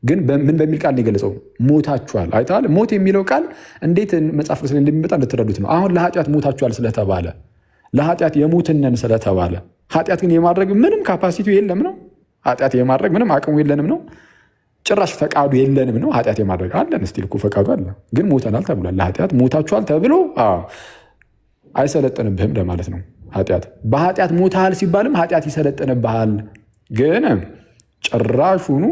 ግን ምን በሚል ቃል ነው የገለጸው? ሞታችኋል። አይተሃል? ሞት የሚለው ቃል እንዴት መጽሐፍ ቅዱስ እንደሚመጣ እንድትረዱት ነው። አሁን ለኃጢአት ሞታችኋል ስለተባለ ለኃጢአት የሞትነን ስለተባለ ኃጢአት ግን የማድረግ ምንም ካፓሲቲው የለም ነው። ኃጢአት የማድረግ ምንም አቅሙ የለንም ነው። ጭራሽ ፈቃዱ የለንም ነው። ኃጢአት የማድረግ አለን ስቲል እኮ ፈቃዱ አለ፣ ግን ሞተናል ተብሏል። ለኃጢአት ሞታችኋል ተብሎ አይሰለጥንብህም ለማለት ነው። ኃጢአት በኃጢአት ሞታል ሲባልም ኃጢአት ይሰለጥንብሃል፣ ግን ጭራሹኑ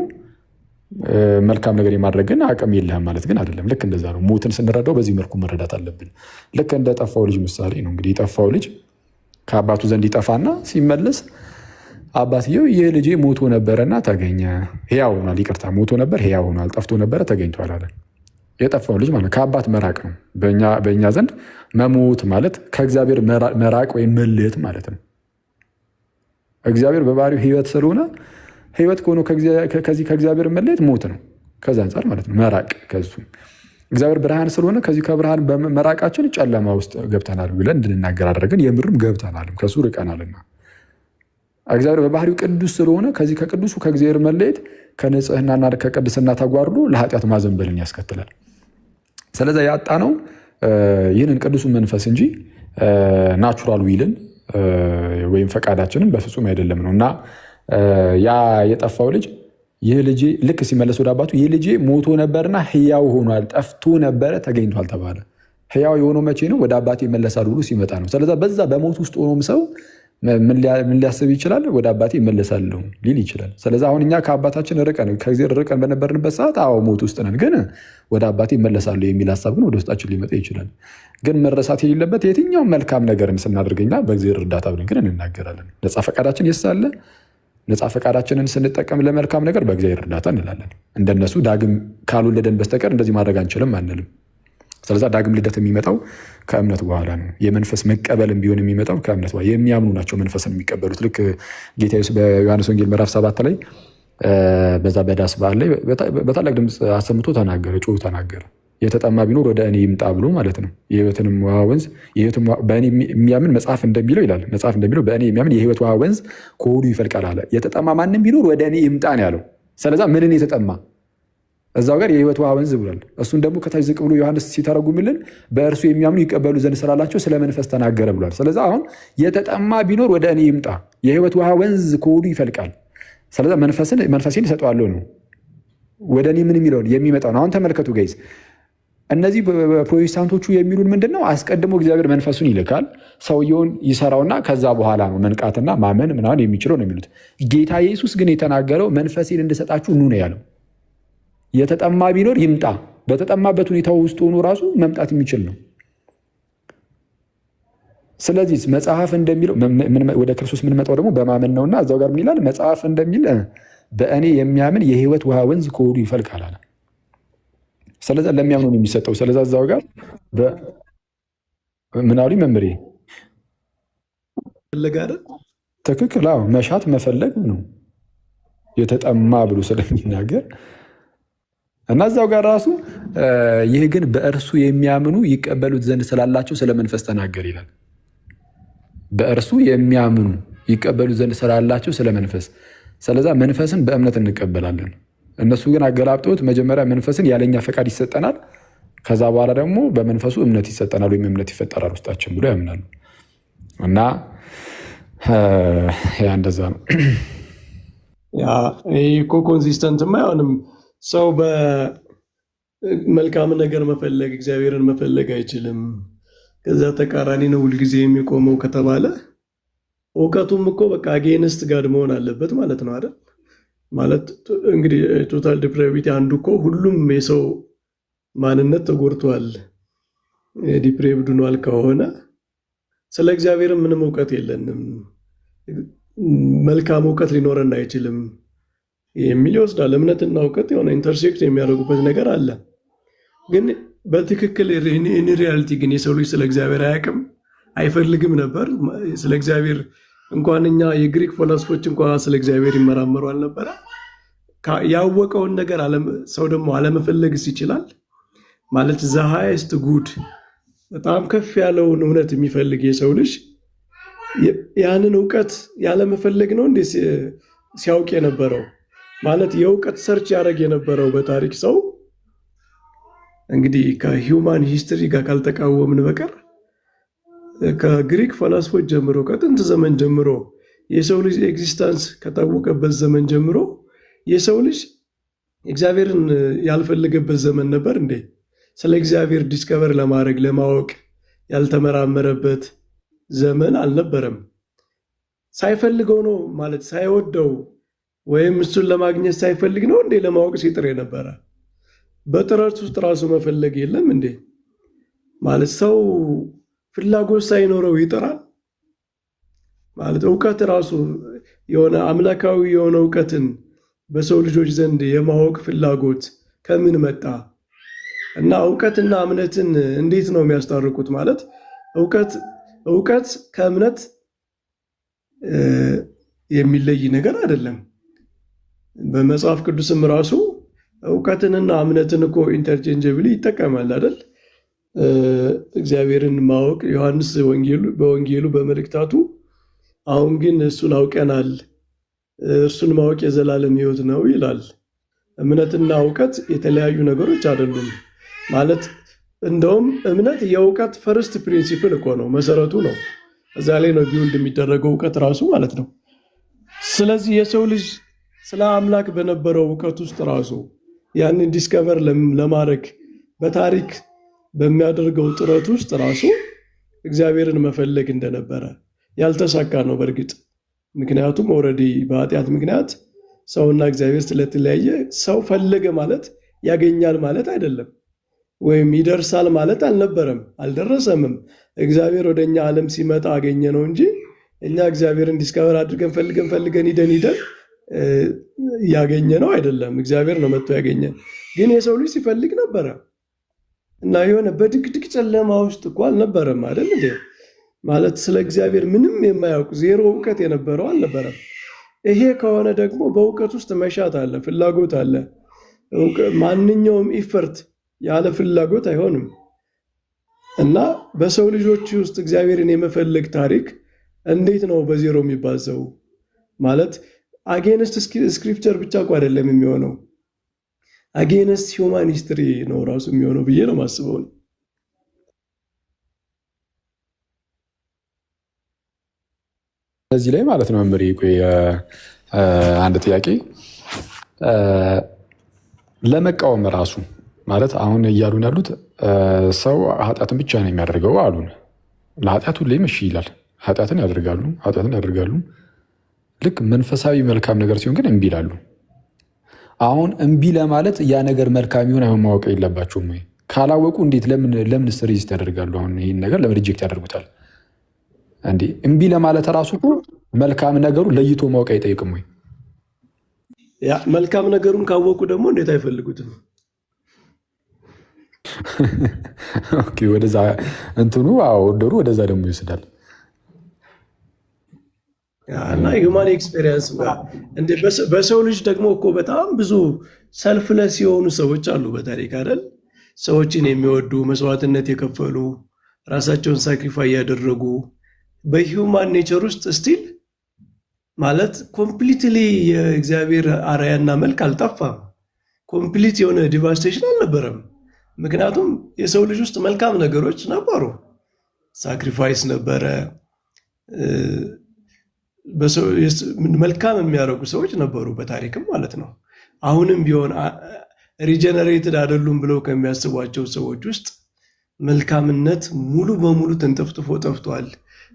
መልካም ነገር የማድረግ ግን አቅም የለህም ማለት ግን አይደለም። ልክ እንደዛ ነው። ሞትን ስንረዳው በዚህ መልኩ መረዳት አለብን። ልክ እንደ ጠፋው ልጅ ምሳሌ ነው። እንግዲህ የጠፋው ልጅ ከአባቱ ዘንድ ይጠፋና ሲመለስ አባትየው ይህ ልጄ ሞቶ ነበረና ተገኘ፣ ሕያው ሆኗል። ይቅርታ ሞቶ ነበር ሕያው ሆኗል፣ ጠፍቶ ነበረ ተገኝቷል አለ። የጠፋው ልጅ ማለት ከአባት መራቅ ነው። በእኛ ዘንድ መሞት ማለት ከእግዚአብሔር መራቅ ወይም መለየት ማለት ነው። እግዚአብሔር በባህሪው ሕይወት ስለሆነ ሕይወት ከሆነ ከዚህ ከእግዚአብሔር መለየት ሞት ነው። ከዛ አንጻር ማለት ነው መራቅ ከሱ። እግዚአብሔር ብርሃን ስለሆነ ከዚህ ከብርሃን በመራቃችን ጨለማ ውስጥ ገብተናል ብለን እንድንናገር አደረግን። የምርም ገብተናልም ከሱ ርቀናልና። እግዚአብሔር በባህሪው ቅዱስ ስለሆነ ከዚህ ከቅዱሱ ከእግዚአብሔር መለየት ከንጽህናና ከቅድስና ተጓርዶ ለኃጢአት ማዘንበልን ያስከትላል። ስለዚ ያጣ ነው ይህንን ቅዱሱን መንፈስ እንጂ ናቹራል ዊልን ወይም ፈቃዳችንን በፍጹም አይደለም ነው። እና ያ የጠፋው ልጅ ይህ ልጅ ልክ ሲመለስ ወደ አባቱ ይህ ልጅ ሞቶ ነበርና ሕያው ሆኗል፣ ጠፍቶ ነበረ ተገኝቷል ተባለ። ሕያው የሆነው መቼ ነው? ወደ አባቴ ይመለሳል ብሎ ሲመጣ ነው። ስለዚ በዛ በሞት ውስጥ ሆኖም ሰው ምን ሊያስብ ይችላል? ወደ አባቴ ይመለሳለሁ ሊል ይችላል። ስለዚ አሁን እኛ ከአባታችን ርቀን ከእግዚአብሔር ርቀን በነበርንበት ሰዓት ሞት ውስጥ ነን፣ ግን ወደ አባቴ ይመለሳለሁ የሚል ሀሳብ ግን ወደ ውስጣችን ሊመጣ ይችላል። ግን መረሳት የሌለበት የትኛውም መልካም ነገርን ስናደርገኛ በእግዚአብሔር እርዳታ ብለን ግን እንናገራለን። ነፃ ፈቃዳችን የሳለ ነፃ ፈቃዳችንን ስንጠቀም ለመልካም ነገር በእግዚአብሔር እርዳታ እንላለን። እንደነሱ ዳግም ካልወለደን በስተቀር እንደዚህ ማድረግ አንችልም አንልም። ስለዛ ዳግም ልደት የሚመጣው ከእምነት በኋላ ነው። የመንፈስ መቀበልም ቢሆን የሚመጣው ከእምነት በኋላ የሚያምኑ ናቸው መንፈስን የሚቀበሉት። ልክ ጌታ ኢየሱስ በዮሐንስ ወንጌል ምዕራፍ 7 ላይ በዛ በዳስ በዓል ላይ በታላቅ ድምፅ አሰምቶ ተናገረ፣ ጮሁ ተናገረ። የተጠማ ቢኖር ወደ እኔ ይምጣ ብሎ ማለት ነው። የሕይወትንም ውሃ ወንዝ በእኔ የሚያምን መጽሐፍ እንደሚለው ይላል። መጽሐፍ እንደሚለው በእኔ የሚያምን የሕይወት ውሃ ወንዝ ከሆዱ ይፈልቃል አለ። የተጠማ ማንም ቢኖር ወደ እኔ ይምጣ ነው ያለው። ስለዛ ምንን የተጠማ እዛው ጋር የሕይወት ውሃ ወንዝ ብሏል። እሱን ደግሞ ከታች ዝቅ ብሎ ዮሐንስ ሲተረጉምልን በእርሱ የሚያምኑ ይቀበሉ ዘንድ ስላላቸው ስለ መንፈስ ተናገረ ብሏል። ስለዚ አሁን የተጠማ ቢኖር ወደ እኔ ይምጣ የሕይወት ውሃ ወንዝ ከሆዱ ይፈልቃል። ስለዚ መንፈሴን እሰጠዋለሁ ነው። ወደ እኔ ምን የሚለውን የሚመጣው ነው። አሁን ተመልከቱ ጋይዝ፣ እነዚህ ፕሮቴስታንቶቹ የሚሉን ምንድን ነው? አስቀድሞ እግዚአብሔር መንፈሱን ይልካል፣ ሰውየውን ይሰራውና ከዛ በኋላ ነው መንቃትና ማመን ምናምን የሚችለው ነው የሚሉት። ጌታ ኢየሱስ ግን የተናገረው መንፈሴን እንድሰጣችሁ ኑ ነው ያለው። የተጠማ ቢኖር ይምጣ። በተጠማበት ሁኔታ ውስጥ ሆኖ ራሱ መምጣት የሚችል ነው። ስለዚህ መጽሐፍ እንደሚለው ወደ ክርስቶስ የምንመጣው ደግሞ በማመን ነውና እዛው ጋር ምን ይላል? መጽሐፍ እንደሚል በእኔ የሚያምን የሕይወት ውሃ ወንዝ ከሆዱ ይፈልቃል አለ። ስለዛ ለሚያምኑ ነው የሚሰጠው። ስለዛ እዛው ጋር ምን አሉኝ መምሬ? ትክክል። መሻት መፈለግ ነው የተጠማ ብሎ ስለሚናገር እና እዛው ጋር ራሱ ይህ ግን በእርሱ የሚያምኑ ይቀበሉት ዘንድ ስላላቸው ስለ መንፈስ ተናገር ይላል። በእርሱ የሚያምኑ ይቀበሉት ዘንድ ስላላቸው ስለ መንፈስ። ስለዛ መንፈስን በእምነት እንቀበላለን። እነሱ ግን አገላብጦት መጀመሪያ መንፈስን ያለኛ ፈቃድ ይሰጠናል፣ ከዛ በኋላ ደግሞ በመንፈሱ እምነት ይሰጠናል ወይም እምነት ይፈጠራል ውስጣችን ብሎ ያምናሉ። እና ያ እንደዛ ነው። ይህ እኮ ኮንሲስተንትማ አይሆንም። ሰው በመልካም ነገር መፈለግ እግዚአብሔርን መፈለግ አይችልም። ከዛ ተቃራኒ ነው ሁልጊዜ የሚቆመው ከተባለ እውቀቱም እኮ በቃ አጌንስት ጋድ መሆን አለበት ማለት ነው አይደል? ማለት እንግዲህ ቶታል ዲፕራቪቲ አንዱ እኮ ሁሉም የሰው ማንነት ተጎድቷል፣ ዲፕሬቭድ ሆኗል ከሆነ ስለ እግዚአብሔርም ምንም እውቀት የለንም፣ መልካም እውቀት ሊኖረን አይችልም የሚል ይወስዳል። እምነትና እውቀት የሆነ ኢንተርሴክት የሚያደርጉበት ነገር አለ። ግን በትክክል ሪያሊቲ ግን የሰው ልጅ ስለ እግዚአብሔር አያውቅም፣ አይፈልግም ነበር። ስለ እግዚአብሔር እንኳን እኛ የግሪክ ፈላስፎች እንኳን ስለ እግዚአብሔር ይመራመሩ አልነበረ? ያወቀውን ነገር ሰው ደግሞ አለመፈለግስ ይችላል ማለት ዘ ሃይስት ጉድ በጣም ከፍ ያለውን እውነት የሚፈልግ የሰው ልጅ ያንን እውቀት ያለመፈለግ ነው እንዴ ሲያውቅ የነበረው? ማለት የእውቀት ሰርች ያደረግ የነበረው በታሪክ ሰው እንግዲህ ከሂውማን ሂስትሪ ጋር ካልተቃወምን በቀር ከግሪክ ፈላስፎች ጀምሮ ከጥንት ዘመን ጀምሮ የሰው ልጅ ኤግዚስታንስ ከታወቀበት ዘመን ጀምሮ የሰው ልጅ እግዚአብሔርን ያልፈለገበት ዘመን ነበር እንዴ? ስለ እግዚአብሔር ዲስከቨር ለማድረግ ለማወቅ ያልተመራመረበት ዘመን አልነበረም። ሳይፈልገው ነው ማለት ሳይወደው ወይም እሱን ለማግኘት ሳይፈልግ ነው እንዴ ለማወቅ ሲጥር የነበረ? በጥረት ውስጥ ራሱ መፈለግ የለም እንዴ? ማለት ሰው ፍላጎት ሳይኖረው ይጥራል ማለት እውቀት ራሱ የሆነ አምላካዊ የሆነ እውቀትን በሰው ልጆች ዘንድ የማወቅ ፍላጎት ከምን መጣ? እና እውቀትና እምነትን እንዴት ነው የሚያስታርቁት? ማለት እውቀት ከእምነት የሚለይ ነገር አይደለም። በመጽሐፍ ቅዱስም ራሱ እውቀትንና እምነትን እኮ ኢንተርቼንጀብሊ ይጠቀማል አይደል? እግዚአብሔርን ማወቅ ዮሐንስ በወንጌሉ በመልእክታቱ አሁን ግን እሱን አውቀናል፣ እርሱን ማወቅ የዘላለም ሕይወት ነው ይላል። እምነትና እውቀት የተለያዩ ነገሮች አይደሉም። ማለት እንደውም እምነት የእውቀት ፈርስት ፕሪንሲፕል እኮ ነው፣ መሰረቱ ነው። እዛ ላይ ነው ቢውልድ የሚደረገው እውቀት ራሱ ማለት ነው። ስለዚህ የሰው ልጅ ስለ አምላክ በነበረው እውቀት ውስጥ ራሱ ያንን ዲስከቨር ለማድረግ በታሪክ በሚያደርገው ጥረት ውስጥ ራሱ እግዚአብሔርን መፈለግ እንደነበረ ያልተሳካ ነው በእርግጥ። ምክንያቱም ኦልሬዲ በኃጢአት ምክንያት ሰውና እግዚአብሔር ስለተለያየ ሰው ፈለገ ማለት ያገኛል ማለት አይደለም፣ ወይም ይደርሳል ማለት አልነበረም፣ አልደረሰምም። እግዚአብሔር ወደ እኛ ዓለም ሲመጣ አገኘ ነው እንጂ እኛ እግዚአብሔርን ዲስከቨር አድርገን ፈልገን ሂደን ያገኘ ነው አይደለም። እግዚአብሔር ነው መጥቶ ያገኘን። ግን የሰው ልጅ ሲፈልግ ነበረ እና የሆነ በድቅድቅ ጨለማ ውስጥ እኮ አልነበረም አይደል እንዴ? ማለት ስለ እግዚአብሔር ምንም የማያውቅ ዜሮ እውቀት የነበረው አልነበረም። ይሄ ከሆነ ደግሞ በእውቀት ውስጥ መሻት አለ፣ ፍላጎት አለ። ማንኛውም ኢፈርት ያለ ፍላጎት አይሆንም። እና በሰው ልጆች ውስጥ እግዚአብሔርን የመፈለግ ታሪክ እንዴት ነው በዜሮ የሚባዘው? ማለት አጌንስት ስክሪፕቸር ብቻ እኮ አይደለም የሚሆነው፣ አጌንስት ሂውማን ሂስትሪ ነው ራሱ የሚሆነው ብዬ ነው ማስበው። እዚህ ላይ ማለት ነው መምህር አንድ ጥያቄ ለመቃወም ራሱ ማለት አሁን እያሉን ያሉት ሰው ኃጢአትን ብቻ ነው የሚያደርገው አሉን። ለኃጢአት ሁሌም እሺ ይላል። ኃጢአትን ያደርጋሉ። ልክ መንፈሳዊ መልካም ነገር ሲሆን ግን እምቢ ይላሉ። አሁን እምቢ ለማለት ያ ነገር መልካም ይሁን አይሆን ማወቅ የለባቸውም ወይ? ካላወቁ እንዴት ለምን ሪዚስት ያደርጋሉ? አሁን ይህን ነገር ለምን ሪጀክት ያደርጉታል? እንዴ እምቢ ለማለት ራሱ መልካም ነገሩ ለይቶ ማወቅ አይጠይቅም ወይ? ያ መልካም ነገሩን ካወቁ ደግሞ እንዴት አይፈልጉትም? ኦኬ ወደዛ እንትኑ ወደሩ ወደዛ ደግሞ ይወስዳል። እና ሂውማን ኤክስፔሪየንስ በሰው ልጅ ደግሞ እኮ በጣም ብዙ ሰልፍለስ የሆኑ ሰዎች አሉ በታሪክ አይደል? ሰዎችን የሚወዱ መስዋዕትነት የከፈሉ ራሳቸውን ሳክሪፋይ ያደረጉ በሂውማን ኔቸር ውስጥ ስቲል ማለት ኮምፕሊትሊ የእግዚአብሔር አርአያና መልክ አልጠፋም። ኮምፕሊት የሆነ ዲቫስቴሽን አልነበረም። ምክንያቱም የሰው ልጅ ውስጥ መልካም ነገሮች ነበሩ። ሳክሪፋይስ ነበረ፣ መልካም የሚያደርጉ ሰዎች ነበሩ በታሪክም ማለት ነው። አሁንም ቢሆን ሪጀነሬትድ አይደሉም ብለው ከሚያስቧቸው ሰዎች ውስጥ መልካምነት ሙሉ በሙሉ ተንጠፍጥፎ ጠፍቷል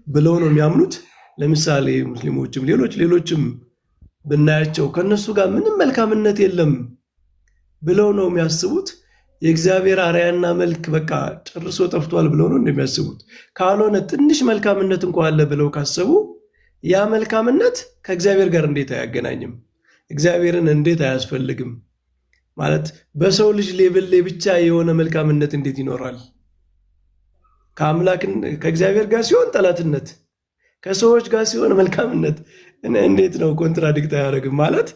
ብለው ነው የሚያምኑት። ለምሳሌ ሙስሊሞችም ሌሎችም ብናያቸው ከነሱ ጋር ምንም መልካምነት የለም ብለው ነው የሚያስቡት። የእግዚአብሔር አርአያና መልክ በቃ ጨርሶ ጠፍቷል ብለው ነው እንደሚያስቡት። ካልሆነ ትንሽ መልካምነት እንኳን አለ ብለው ካሰቡ ያ መልካምነት ከእግዚአብሔር ጋር እንዴት አያገናኝም? እግዚአብሔርን እንዴት አያስፈልግም? ማለት በሰው ልጅ ሌቭል ላይ ብቻ የሆነ መልካምነት እንዴት ይኖራል? ከእግዚአብሔር ጋር ሲሆን ጠላትነት፣ ከሰዎች ጋር ሲሆን መልካምነት እንዴት ነው ኮንትራዲክት አያደርግም? ማለት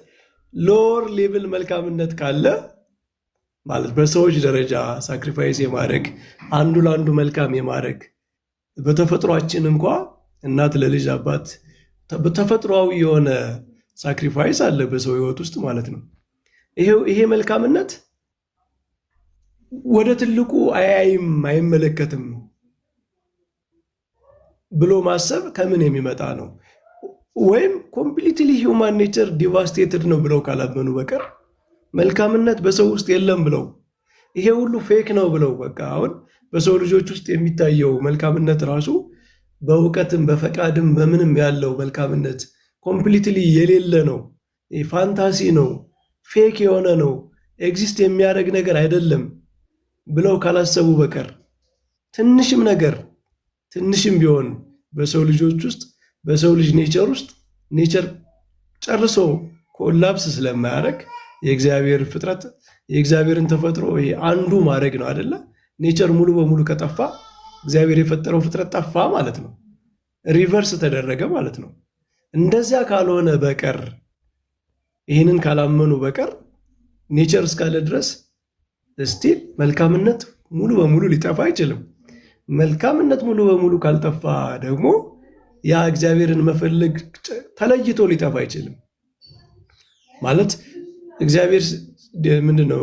ሎወር ሌቭል መልካምነት ካለ ማለት በሰዎች ደረጃ ሳክሪፋይስ የማድረግ አንዱ ለአንዱ መልካም የማድረግ በተፈጥሯችን እንኳ እናት ለልጅ አባት በተፈጥሯዊ የሆነ ሳክሪፋይስ አለ በሰው ህይወት ውስጥ ማለት ነው። ይሄ መልካምነት ወደ ትልቁ አያይም አይመለከትም ብሎ ማሰብ ከምን የሚመጣ ነው? ወይም ኮምፕሊትሊ ሂውማን ኔቸር ዲቫስቴትድ ነው ብለው ካላመኑ በቀር መልካምነት በሰው ውስጥ የለም ብለው ይሄ ሁሉ ፌክ ነው ብለው በቃ አሁን በሰው ልጆች ውስጥ የሚታየው መልካምነት ራሱ በእውቀትም በፈቃድም በምንም ያለው መልካምነት ኮምፕሊትሊ የሌለ ነው፣ ፋንታሲ ነው፣ ፌክ የሆነ ነው፣ ኤግዚስት የሚያደርግ ነገር አይደለም ብለው ካላሰቡ በቀር ትንሽም ነገር ትንሽም ቢሆን በሰው ልጆች ውስጥ በሰው ልጅ ኔቸር ውስጥ ኔቸር ጨርሶ ኮላፕስ ስለማያደርግ የእግዚአብሔር ፍጥረት የእግዚአብሔርን ተፈጥሮ አንዱ ማድረግ ነው አይደለ? ኔቸር ሙሉ በሙሉ ከጠፋ እግዚአብሔር የፈጠረው ፍጥረት ጠፋ ማለት ነው። ሪቨርስ ተደረገ ማለት ነው። እንደዚያ ካልሆነ በቀር ይህንን ካላመኑ በቀር ኔቸር እስካለ ድረስ ስቲል መልካምነት ሙሉ በሙሉ ሊጠፋ አይችልም። መልካምነት ሙሉ በሙሉ ካልጠፋ ደግሞ ያ እግዚአብሔርን መፈለግ ተለይቶ ሊጠፋ አይችልም። ማለት እግዚአብሔር ምንድነው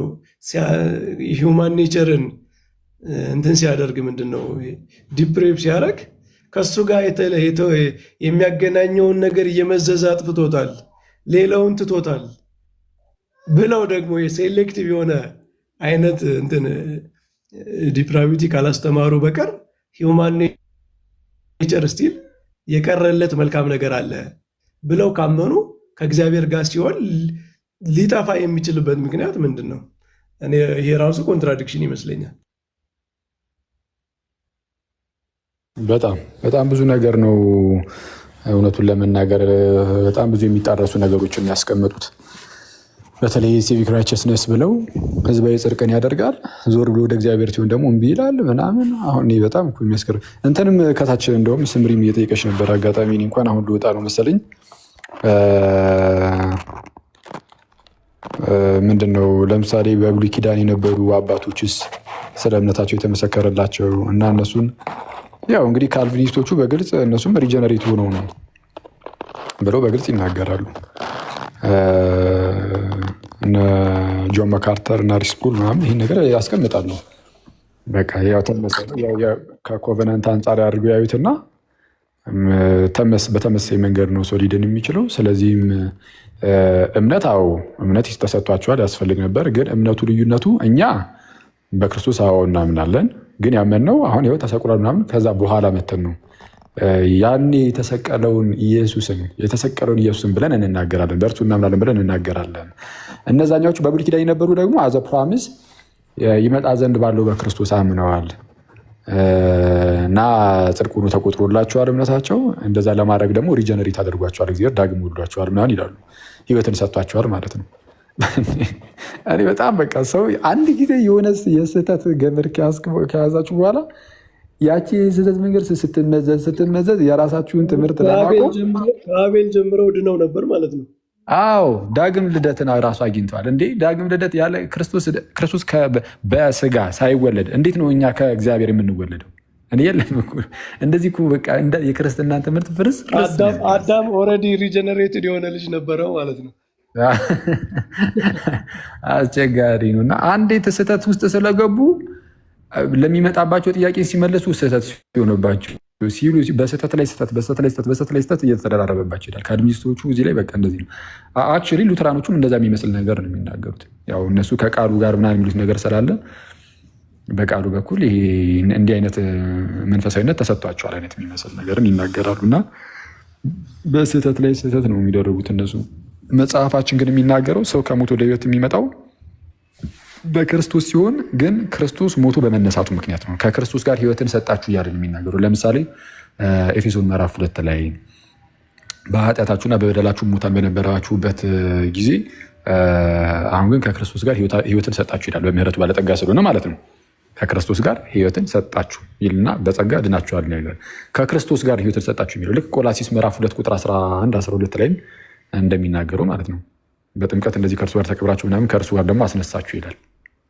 ሂውማን ኔቸርን እንትን ሲያደርግ ምንድነው ዲፕሬቭ ሲያደርግ ከሱ ጋር የሚያገናኘውን ነገር እየመዘዘ አጥፍቶታል፣ ሌላውን ትቶታል ብለው ደግሞ የሴሌክቲቭ የሆነ አይነት እንትን ዲፕራቪቲ ካላስተማሩ በቀር ሂውማን ኔቸር ስቲል የቀረለት መልካም ነገር አለ ብለው ካመኑ ከእግዚአብሔር ጋር ሲሆን ሊጠፋ የሚችልበት ምክንያት ምንድን ነው? ይሄ ራሱ ኮንትራዲክሽን ይመስለኛል። በጣም ብዙ ነገር ነው። እውነቱን ለመናገር በጣም ብዙ የሚጣረሱ ነገሮችን ያስቀመጡት። በተለይ ሲቪክ ራይቸስነስ ብለው ህዝባዊ ጽድቅን ያደርጋል፣ ዞር ብሎ ወደ እግዚአብሔር ሲሆን ደግሞ እምቢ ይላል ምናምን። አሁን በጣም የሚያስገርም እንትንም ከታች እንደውም ስምሪም እየጠየቀች ነበር። አጋጣሚ እንኳን አሁን ልወጣ ነው መሰለኝ። ምንድነው ለምሳሌ በብሉይ ኪዳን የነበሩ አባቶችስ ስለ እምነታቸው የተመሰከረላቸው እና እነሱን ያው እንግዲህ ካልቪኒስቶቹ በግልጽ እነሱም ሪጀነሬት ሆነው ነው ብለው በግልጽ ይናገራሉ። እነ ጆን መካርተር እና ሪስፑል ምናምን ይህን ነገር ያስቀምጣሉ። በቃ ያው ከኮቨናንት አንጻር አድርገው ያዩትና በተመሳይ መንገድ ነው ሰው ሊድን የሚችለው። ስለዚህም እምነት ተሰጥቷቸዋል፣ ያስፈልግ ነበር። ግን እምነቱ ልዩነቱ እኛ በክርስቶስ እናምናለን፣ ግን ያመንነው አሁን ይኸው ተሰቅሏል ምናምን ከዛ በኋላ መተን ነው። ያኔ የተሰቀለውን ኢየሱስን ብለን እንናገራለን፣ በእርሱ እናምናለን ብለን እንናገራለን። እነዛኛዎቹ በብሉይ ኪዳን የነበሩ ደግሞ አዘ ፕሮሚስ ይመጣ ዘንድ ባለው በክርስቶስ አምነዋል እና ጽድቅ ሆኖ ተቆጥሮላቸዋል እምነታቸው። እንደዛ ለማድረግ ደግሞ ሪጀነሬት አድርጓቸዋል፣ እግዚአብሔር ዳግም ወልዷቸዋል ምናምን ይላሉ። ህይወትን ሰጥቷቸዋል ማለት ነው። እኔ በጣም በቃ ሰው አንድ ጊዜ የሆነ የስህተት ገመድ ከያዛችሁ በኋላ ያቺ የስህተት መንገድ ስትመዘዝ የራሳችሁን ትምህርት ከአቤል ጀምረው ድነው ነበር ማለት ነው። አዎ ዳግም ልደትን ራሱ አግኝተዋል። እንዴ ዳግም ልደት ያለ ክርስቶስ በስጋ ሳይወለድ እንዴት ነው እኛ ከእግዚአብሔር የምንወለደው? እኔ የለም እንደዚህ በቃ የክርስትናን ትምህርት ፍርስ አዳም ኦልሬዲ ሪጀነሬትድ የሆነ ልጅ ነበረው ማለት ነው። አስቸጋሪ ነው። እና አንዴት ስህተት ውስጥ ስለገቡ ለሚመጣባቸው ጥያቄ ሲመለሱ ስህተት ሲሆንባቸው ሲሉ በስህተት ላይ ስህተት እየተደራረበባቸው ይላል። ከአድሚኒስትሮቹ እዚህ ላይ በቃ እንደዚህ ነው። አክቹዋሊ ሉተራኖቹም እንደዛ የሚመስል ነገር ነው የሚናገሩት። ያው እነሱ ከቃሉ ጋር ምናምን የሚሉት ነገር ስላለ በቃሉ በኩል ይሄ እንዲህ አይነት መንፈሳዊነት ተሰጥቷቸዋል አይነት የሚመስል ነገርን ይናገራሉ። እና በስህተት ላይ ስህተት ነው የሚደረጉት እነሱ። መጽሐፋችን ግን የሚናገረው ሰው ከሞት ወደ ሕይወት የሚመጣው በክርስቶስ ሲሆን ግን ክርስቶስ ሞቶ በመነሳቱ ምክንያት ነው። ከክርስቶስ ጋር ሕይወትን ሰጣችሁ እያለ የሚናገሩ ለምሳሌ ኤፌሶን ምዕራፍ 2 ላይ በኃጢአታችሁና በበደላችሁ ሙታን በነበራችሁበት ጊዜ አሁን ግን ከክርስቶስ ጋር ሕይወትን ሰጣችሁ ይላል። በምህረቱ ባለጠጋ ስለሆነ ማለት ነው። ከክርስቶስ ጋር ሕይወትን ሰጣችሁ ይልና በጸጋ ድናችኋል ይላል። ከክርስቶስ ጋር ሕይወትን ሰጣችሁ የሚለው ልክ ቆላሲስ ምዕራፍ 2 ቁጥር 11 12 ላይም እንደሚናገረው ማለት ነው። በጥምቀት እንደዚህ ከእርሱ ጋር ተቀብራችሁ ምናምን ከእርሱ ጋር ደግሞ አስነሳችሁ ይላል።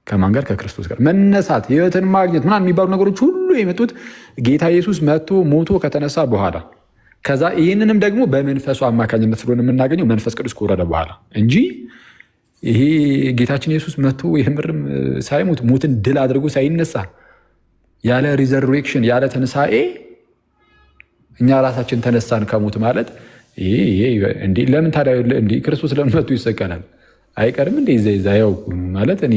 ከማን ጋር? ከክርስቶስ ጋር። መነሳት፣ ሕይወትን ማግኘት ምናምን የሚባሉ ነገሮች ሁሉ የመጡት ጌታ ኢየሱስ መጥቶ ሞቶ ከተነሳ በኋላ ከዛ ይህንንም ደግሞ በመንፈሱ አማካኝነት ስለሆነ የምናገኘው መንፈስ ቅዱስ ከወረደ በኋላ እንጂ ይሄ ጌታችን ኢየሱስ መጥቶ የምርም ሳይሞት ሞትን ድል አድርጎ ሳይነሳ ያለ ሪዘርሬክሽን ያለ ትንሣኤ እኛ ራሳችን ተነሳን ከሞት ማለት ለምን ታዲያ ክርስቶስ ለምን መጥቶ ይሰቀላል? አይቀርም እንደ ዛ ያው ማለት እኔ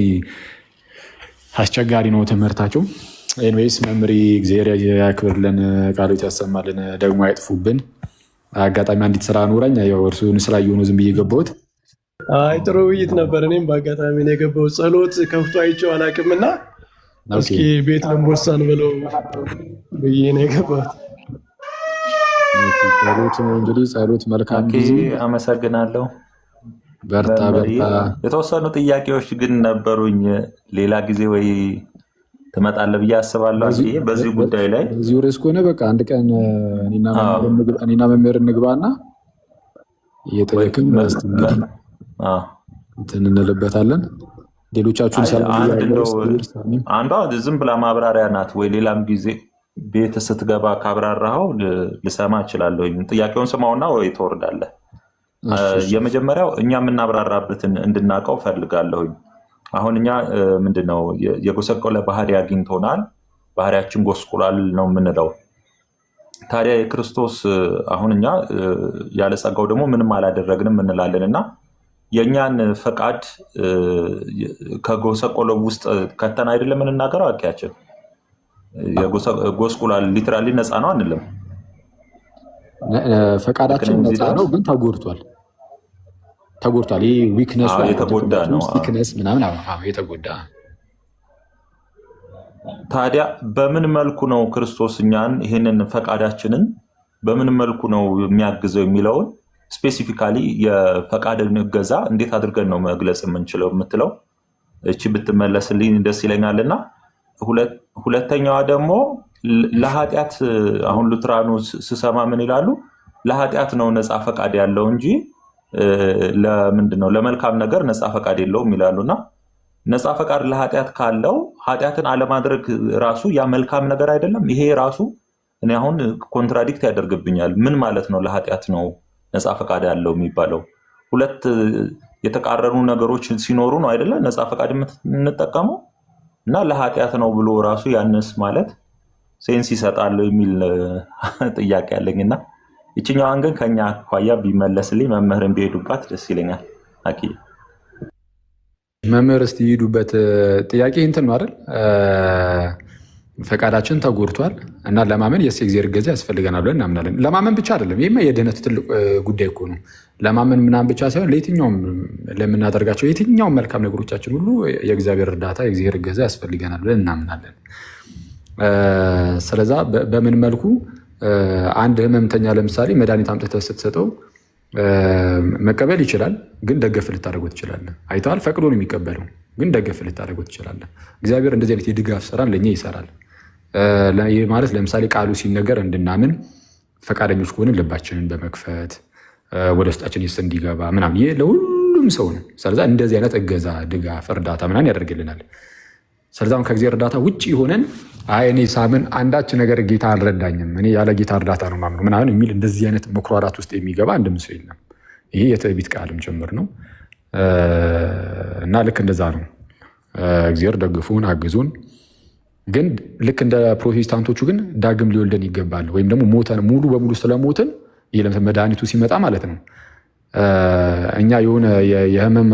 አስቸጋሪ ነው ትምህርታቸው። ኤንዌይስ መምሪ እግዚአብሔር ያክብርልን፣ ቃሎት ያሰማልን፣ ደግሞ አይጥፉብን። አጋጣሚ አንዲት ስራ ኖረኝ ያው እርሱን ስላየሆነ ዝም ብዬ ገባሁት። አይ ጥሩ ውይይት ነበር። እኔም በአጋጣሚ ነው የገባሁት። ጸሎት ከፍቶ አይቼው አላውቅምና እስኪ ቤት ለምቦሳን ብለው ብዬ ነው የገባሁት። ጸሎት እንግዲህ ጸሎት መልካም ጊዜ። አመሰግናለሁ። በርታ በርታ። የተወሰኑ ጥያቄዎች ግን ነበሩኝ። ሌላ ጊዜ ወይ ትመጣለህ ብዬ አስባለሁ። በዚህ ጉዳይ ላይ እዚሁ ርዕስ ከሆነ በቃ አንድ ቀን እኔና መምህር እንግባና እየጠየቅን እንትን እንልበታለን። ሌሎቻችሁን አንዷ ዝም ብላ ማብራሪያ ናት ወይ ሌላም ጊዜ ቤት ስትገባ ካብራራኸው ልሰማ እችላለሁ። ጥያቄውን ስማውና ወይ ትወርዳለህ። የመጀመሪያው እኛ የምናብራራበትን እንድናውቀው ፈልጋለሁኝ። አሁን እኛ ምንድነው የጎሰቆለ ባህሪ አግኝቶናል፣ ባህሪያችን ጎስቁሏል ነው የምንለው። ታዲያ የክርስቶስ አሁን እኛ ያለ ጸጋው ደግሞ ምንም አላደረግንም እንላለን እና የእኛን ፈቃድ ከጎሰቆለው ውስጥ ከተን አይደለም የምንናገረው። አኪያችን ጎስቁሏል ሊትራሊ ነፃ ነው አንልም። ፈቃዳችን ነፃ ነው ግን ተጎድቷል። ይህ ዊክነስ የተጎዳ ነው ምናምን የተጎዳ። ታዲያ በምን መልኩ ነው ክርስቶስ እኛን ይህንን ፈቃዳችንን በምን መልኩ ነው የሚያግዘው የሚለውን ስፔሲፊካሊ የፈቃድን እገዛ እንዴት አድርገን ነው መግለጽ የምንችለው የምትለው እቺ ብትመለስልኝ ደስ ይለኛልና። ሁለተኛዋ ደግሞ ለኃጢአት አሁን ሉትራኑ ስሰማ ምን ይላሉ? ለኃጢአት ነው ነፃ ፈቃድ ያለው እንጂ ለምንድን ነው ለመልካም ነገር ነፃ ፈቃድ የለውም ይላሉና ነፃ ፈቃድ ለኃጢአት ካለው ኃጢአትን አለማድረግ ራሱ ያ መልካም ነገር አይደለም? ይሄ ራሱ እኔ አሁን ኮንትራዲክት ያደርግብኛል። ምን ማለት ነው ለኃጢአት ነው ነፃ ፈቃድ ያለው የሚባለው? ሁለት የተቃረኑ ነገሮች ሲኖሩ ነው አይደለ ነፃ ፈቃድ የምንጠቀመው? እና ለኃጢአት ነው ብሎ ራሱ ያንስ ማለት ሴንስ ይሰጣል የሚል ጥያቄ አለኝና ይችኛዋን ግን ከኛ አኳያ ቢመለስልኝ መምህርን ቢሄዱባት ደስ ይለኛል። አኪ መምህር እስቲ ይሄዱበት። ጥያቄ እንትን ነው አይደል? ፈቃዳችን ተጎድቷል እና ለማመን የእግዚአብሔር እገዛ ያስፈልገናል ብለን እናምናለን። ለማመን ብቻ አይደለም፣ ይሄማ የድህነት ትልቅ ጉዳይ እኮ ነው። ለማመን ምናምን ብቻ ሳይሆን ለየትኛውም ለምናደርጋቸው የትኛውም መልካም ነገሮቻችን ሁሉ የእግዚአብሔር እርዳታ የእግዚአብሔር እገዛ ያስፈልገናል ብለን እናምናለን። ስለዛ በምን መልኩ አንድ ህመምተኛ ለምሳሌ መድኃኒት አምጥተህ ስትሰጠው መቀበል ይችላል፣ ግን ደገፍ ልታደርገው ትችላለህ። አይተዋል፣ ፈቅዶ ነው የሚቀበለው፣ ግን ደገፍ ልታደርገው ትችላለህ። እግዚአብሔር እንደዚህ አይነት የድጋፍ ስራን ለእኛ ይሰራል። ይህ ማለት ለምሳሌ ቃሉ ሲነገር እንድናምን ፈቃደኞች ከሆንን ልባችንን በመክፈት ወደ ውስጣችን ይስ እንዲገባ ምናምን፣ ይህ ለሁሉም ሰው ነው። ስለዛ እንደዚህ አይነት እገዛ፣ ድጋፍ፣ እርዳታ ምናምን ያደርግልናል። ስለዛም ከእግዚአብሔር እርዳታ ውጭ ሆነን እኔ ሳምን አንዳች ነገር ጌታ አልረዳኝም፣ እኔ ያለ ጌታ እርዳታ ነው ማምነው ምናምን የሚል እንደዚህ አይነት መኩራራት ውስጥ የሚገባ አንድም ሰው የለም። ይሄ የትዕቢት ቃልም ጭምር ነው እና ልክ እንደዛ ነው። እግዚአብሔር ደግፉን፣ አግዙን። ግን ልክ እንደ ፕሮቴስታንቶቹ ግን ዳግም ሊወልደን ይገባል። ወይም ደግሞ ሞተን ሙሉ በሙሉ ስለሞትን መድኃኒቱ ሲመጣ ማለት ነው እኛ የሆነ የህመም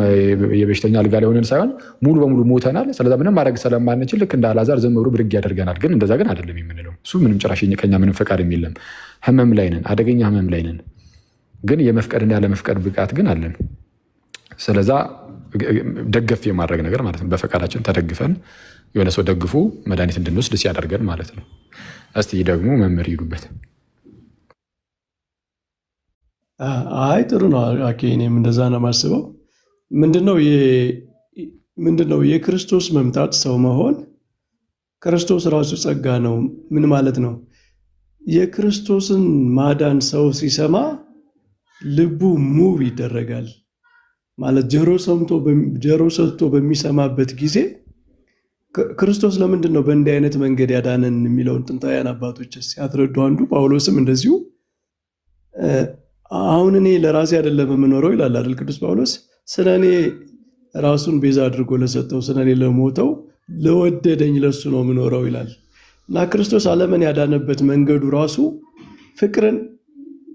የበሽተኛ አልጋ ላይ ሆነን ሳይሆን ሙሉ በሙሉ ሞተናል። ስለዛ ምንም ማድረግ ስለማንችል ልክ እንደ አልዓዛር ዝም ብሎ ብድግ ያደርገናል። ግን እንደዛ ግን አይደለም የምንለው። እሱ ምንም ጭራሽ ከኛ ምንም ፈቃድ የለም። ህመም ላይ ነን፣ አደገኛ ህመም ላይ ነን። ግን የመፍቀድና ያለመፍቀድ ብቃት ግን አለን። ስለዛ ደገፍ የማድረግ ነገር ማለት ነው። በፈቃዳችን ተደግፈን የሆነ ሰው ደግፎ መድኃኒት እንድንወስድ ሲያደርገን ማለት ነው። እስቲ ደግሞ መምህር ይሄዱበት። አይ ጥሩ ነው። እኔም እንደዛ ነው የማስበው። ምንድነው የክርስቶስ መምጣት ሰው መሆን ክርስቶስ ራሱ ጸጋ ነው። ምን ማለት ነው? የክርስቶስን ማዳን ሰው ሲሰማ ልቡ ሙቭ ይደረጋል ማለት ጆሮ ሰጥቶ በሚሰማበት ጊዜ ክርስቶስ ለምንድን ነው በእንዲህ አይነት መንገድ ያዳነን የሚለውን ጥንታውያን አባቶች ሲያስረዱ አንዱ ጳውሎስም እንደዚሁ አሁን እኔ ለራሴ አይደለም የምኖረው ይላል አይደል ቅዱስ ጳውሎስ፣ ስለ እኔ ራሱን ቤዛ አድርጎ ለሰጠው ስለ እኔ ለሞተው ለወደደኝ ለሱ ነው የምኖረው ይላል። እና ክርስቶስ ዓለምን ያዳነበት መንገዱ ራሱ ፍቅርን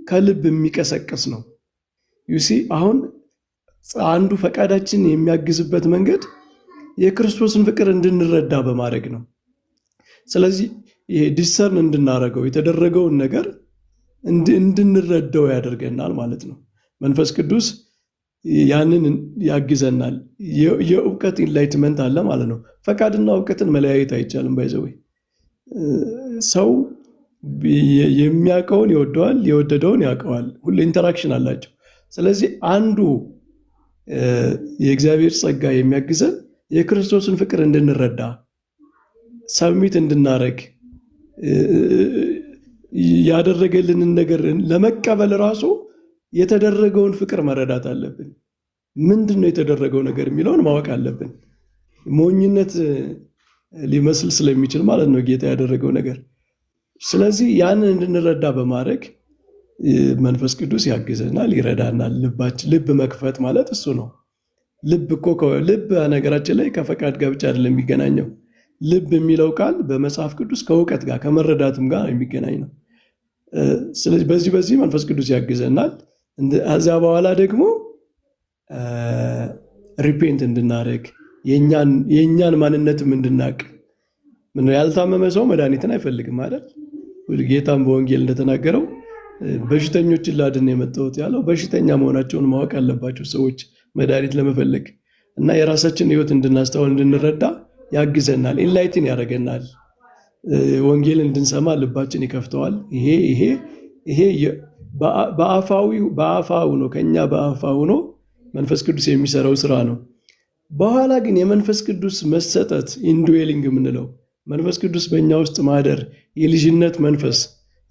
ከልብ የሚቀሰቅስ ነው። ዩሲ አሁን አንዱ ፈቃዳችን የሚያግዝበት መንገድ የክርስቶስን ፍቅር እንድንረዳ በማድረግ ነው። ስለዚህ ይሄ ዲሰርን እንድናረገው የተደረገውን ነገር እንድንረዳው ያደርገናል ማለት ነው። መንፈስ ቅዱስ ያንን ያግዘናል። የእውቀት ኢንላይትመንት አለ ማለት ነው። ፈቃድና እውቀትን መለያየት አይቻልም። ባይዘው ሰው የሚያውቀውን ይወደዋል፣ የወደደውን ያውቀዋል። ሁሉ ኢንተራክሽን አላቸው። ስለዚህ አንዱ የእግዚአብሔር ጸጋ የሚያግዘን የክርስቶስን ፍቅር እንድንረዳ ሰብሚት እንድናረግ ያደረገልንን ነገር ለመቀበል ራሱ የተደረገውን ፍቅር መረዳት አለብን። ምንድን ነው የተደረገው ነገር የሚለውን ማወቅ አለብን። ሞኝነት ሊመስል ስለሚችል ማለት ነው ጌታ ያደረገው ነገር። ስለዚህ ያንን እንድንረዳ በማድረግ መንፈስ ቅዱስ ያግዘናል፣ ይረዳናል። ልብ መክፈት ማለት እሱ ነው። ልብ ነገራችን ላይ ከፈቃድ ጋር ብቻ አይደለም የሚገናኘው። ልብ የሚለው ቃል በመጽሐፍ ቅዱስ ከእውቀት ጋር ከመረዳትም ጋር የሚገናኝ ነው። ስለዚህ በዚህ መንፈስ ቅዱስ ያግዘናል። ከዚያ በኋላ ደግሞ ሪፔንት እንድናደርግ የእኛን ማንነትም እንድናቅ። ያልታመመ ሰው መድኃኒትን አይፈልግም አይደል? ጌታም በወንጌል እንደተናገረው በሽተኞችን ላድን የመጣሁት ያለው በሽተኛ መሆናቸውን ማወቅ አለባቸው ሰዎች መድኃኒት ለመፈለግ እና የራሳችን ሕይወት እንድናስተውል እንድንረዳ ያግዘናል። ኢንላይትን ያደርገናል። ወንጌል እንድንሰማ ልባችን ይከፍተዋል። ይሄ በአፋው ነው፣ ከኛ በአፋው ነው መንፈስ ቅዱስ የሚሰራው ስራ ነው። በኋላ ግን የመንፈስ ቅዱስ መሰጠት ኢንድዌሊንግ የምንለው መንፈስ ቅዱስ በእኛ ውስጥ ማደር የልጅነት መንፈስ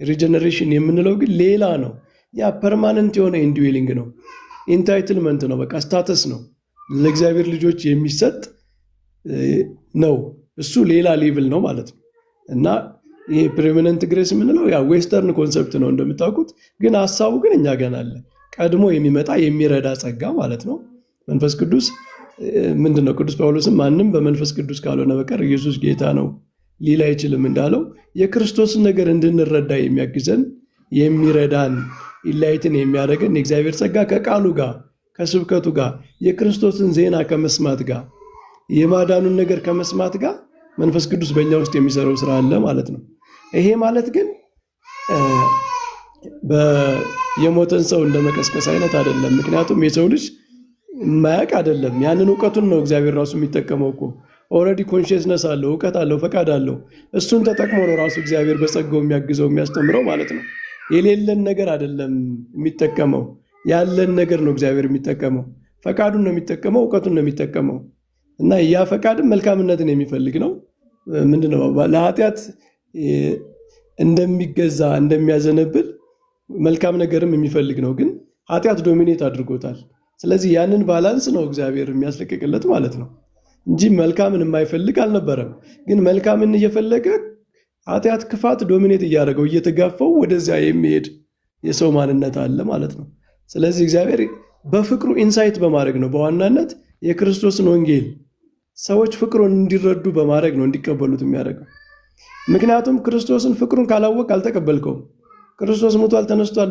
ሪጀነሬሽን የምንለው ግን ሌላ ነው። ያ ፐርማነንት የሆነ ኢንድዌሊንግ ነው። ኢንታይትልመንት ነው። በቃ ስታተስ ነው። ለእግዚአብሔር ልጆች የሚሰጥ ነው። እሱ ሌላ ሌቭል ነው ማለት ነው። እና ይሄ ፕሬሚነንት ግሬስ የምንለው ያ ዌስተርን ኮንሰፕት ነው እንደምታውቁት፣ ግን ሀሳቡ ግን እኛ ገና አለ። ቀድሞ የሚመጣ የሚረዳ ጸጋ ማለት ነው። መንፈስ ቅዱስ ምንድነው? ቅዱስ ጳውሎስም ማንም በመንፈስ ቅዱስ ካልሆነ በቀር ኢየሱስ ጌታ ነው ሊል አይችልም እንዳለው የክርስቶስን ነገር እንድንረዳ የሚያግዘን የሚረዳን ኢላይትን የሚያደርገን የእግዚአብሔር ጸጋ ከቃሉ ጋር ከስብከቱ ጋር የክርስቶስን ዜና ከመስማት ጋር የማዳኑን ነገር ከመስማት ጋር መንፈስ ቅዱስ በእኛ ውስጥ የሚሰራው ስራ አለ ማለት ነው። ይሄ ማለት ግን የሞተን ሰው እንደመቀስቀስ አይነት አይደለም። ምክንያቱም የሰው ልጅ ማያቅ አይደለም። ያንን እውቀቱን ነው እግዚአብሔር ራሱ የሚጠቀመው እኮ። ኦልሬዲ ኮንሽስነስ አለው፣ እውቀት አለው፣ ፈቃድ አለው። እሱን ተጠቅሞ ነው ራሱ እግዚአብሔር በጸጋው የሚያግዘው የሚያስተምረው ማለት ነው። የሌለን ነገር አይደለም የሚጠቀመው፣ ያለን ነገር ነው እግዚአብሔር የሚጠቀመው። ፈቃዱን ነው የሚጠቀመው፣ እውቀቱን ነው የሚጠቀመው። እና ያ ፈቃድም መልካምነትን የሚፈልግ ነው። ምንድነው? ለኃጢአት እንደሚገዛ እንደሚያዘነብል መልካም ነገርም የሚፈልግ ነው። ግን ኃጢአት ዶሚኔት አድርጎታል። ስለዚህ ያንን ባላንስ ነው እግዚአብሔር የሚያስለቅቅለት ማለት ነው እንጂ መልካምን የማይፈልግ አልነበረም። ግን መልካምን እየፈለገ ኃጢአት፣ ክፋት ዶሚኔት እያደረገው እየተጋፋው ወደዚያ የሚሄድ የሰው ማንነት አለ ማለት ነው። ስለዚህ እግዚአብሔር በፍቅሩ ኢንሳይት በማድረግ ነው በዋናነት የክርስቶስን ወንጌል ሰዎች ፍቅሩን እንዲረዱ በማድረግ ነው እንዲቀበሉት የሚያደርገው። ምክንያቱም ክርስቶስን ፍቅሩን ካላወቅ አልተቀበልከውም። ክርስቶስ ሙቷል ተነስቷል።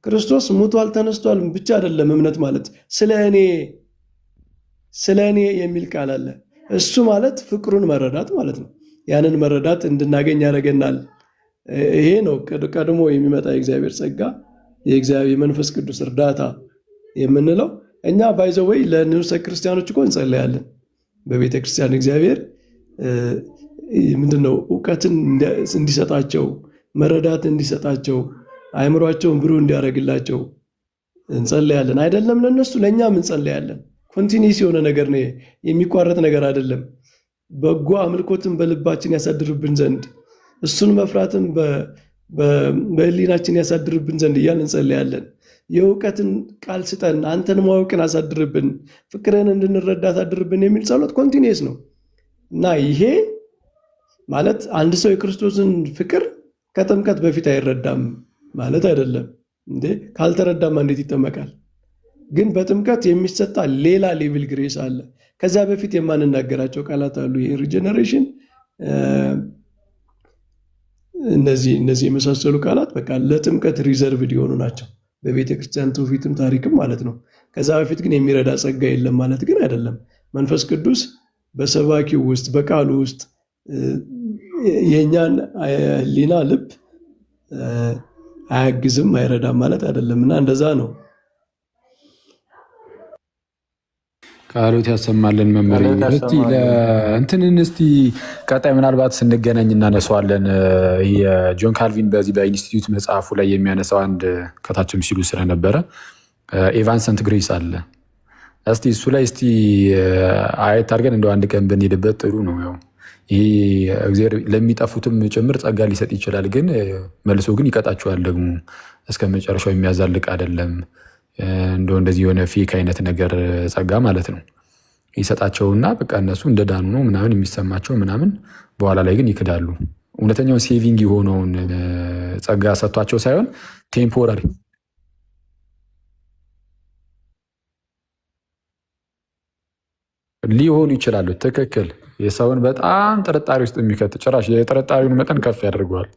ክርስቶስ ሙቷል ተነስቷል ብቻ አይደለም እምነት ማለት ስለ እኔ የሚል ቃል አለ። እሱ ማለት ፍቅሩን መረዳት ማለት ነው። ያንን መረዳት እንድናገኝ ያደርገናል። ይሄ ነው ቀድሞ የሚመጣ የእግዚአብሔር ጸጋ፣ የእግዚአብሔር መንፈስ ቅዱስ እርዳታ የምንለው። እኛ ባይዘወይ ለንዑሰ ክርስቲያኖች እኮ እንጸለያለን በቤተ ክርስቲያን። እግዚአብሔር ምንድነው እውቀትን እንዲሰጣቸው፣ መረዳት እንዲሰጣቸው፣ አእምሯቸውን ብሩህ እንዲያደርግላቸው እንጸለያለን። አይደለም ለነሱ ለእኛም እንጸለያለን። ኮንቲኒስ የሆነ ነገር ነው፣ የሚቋረጥ ነገር አይደለም። በጎ አምልኮትን በልባችን ያሳድርብን ዘንድ እሱን መፍራትን በህሊናችን ያሳድርብን ዘንድ እያልን እንጸልያለን። የእውቀትን ቃል ስጠን፣ አንተን ማወቅን አሳድርብን፣ ፍቅርን እንድንረዳ አሳድርብን የሚል ጸሎት ኮንቲኒየስ ነው እና ይሄ ማለት አንድ ሰው የክርስቶስን ፍቅር ከጥምቀት በፊት አይረዳም ማለት አይደለም። እንዴ ካልተረዳማ እንዴት ይጠመቃል? ግን በጥምቀት የሚሰጣ ሌላ ሌቭል ግሬስ አለ። ከዛ በፊት የማንናገራቸው ቃላት አሉ። ይሄ ሪጀነሬሽን፣ እነዚህ የመሳሰሉ ቃላት በቃ ለጥምቀት ሪዘርቭድ የሆኑ ናቸው፣ በቤተ ክርስቲያን ትውፊትም ታሪክም ማለት ነው። ከዛ በፊት ግን የሚረዳ ጸጋ የለም ማለት ግን አይደለም። መንፈስ ቅዱስ በሰባኪው ውስጥ በቃሉ ውስጥ የእኛን ህሊና ልብ አያግዝም አይረዳም ማለት አይደለም እና እንደዛ ነው። ቃሎት ያሰማልን መምህር። እንትንን እስቲ ቀጣይ ምናልባት ስንገናኝ እናነሳዋለን። የጆን ካልቪን በዚህ በኢንስቲትዩት መጽሐፉ ላይ የሚያነሳው አንድ ከታችም ሲሉ ስለነበረ ኤቫንሰንት ግሬስ አለ። እስቲ እሱ ላይ እስቲ አየት አድርገን እንደው አንድ ቀን ብንሄድበት ጥሩ ነው። ያው ይህ እግዚአብሔር ለሚጠፉትም ጭምር ጸጋ ሊሰጥ ይችላል፣ ግን መልሶ ግን ይቀጣቸዋል ደግሞ እስከ መጨረሻው የሚያዛልቅ አይደለም። እንደዚህ የሆነ ፌክ አይነት ነገር ጸጋ ማለት ነው ይሰጣቸውና በቃ እነሱ እንደዳኑ ነው ምናምን የሚሰማቸው ምናምን፣ በኋላ ላይ ግን ይክዳሉ። እውነተኛውን ሴቪንግ የሆነውን ጸጋ ሰጥቷቸው ሳይሆን ቴምፖራሪ ሊሆኑ ይችላሉ። ትክክል። የሰውን በጣም ጥርጣሬ ውስጥ የሚከት ጭራሽ የጥርጣሬውን መጠን ከፍ ያደርገዋል።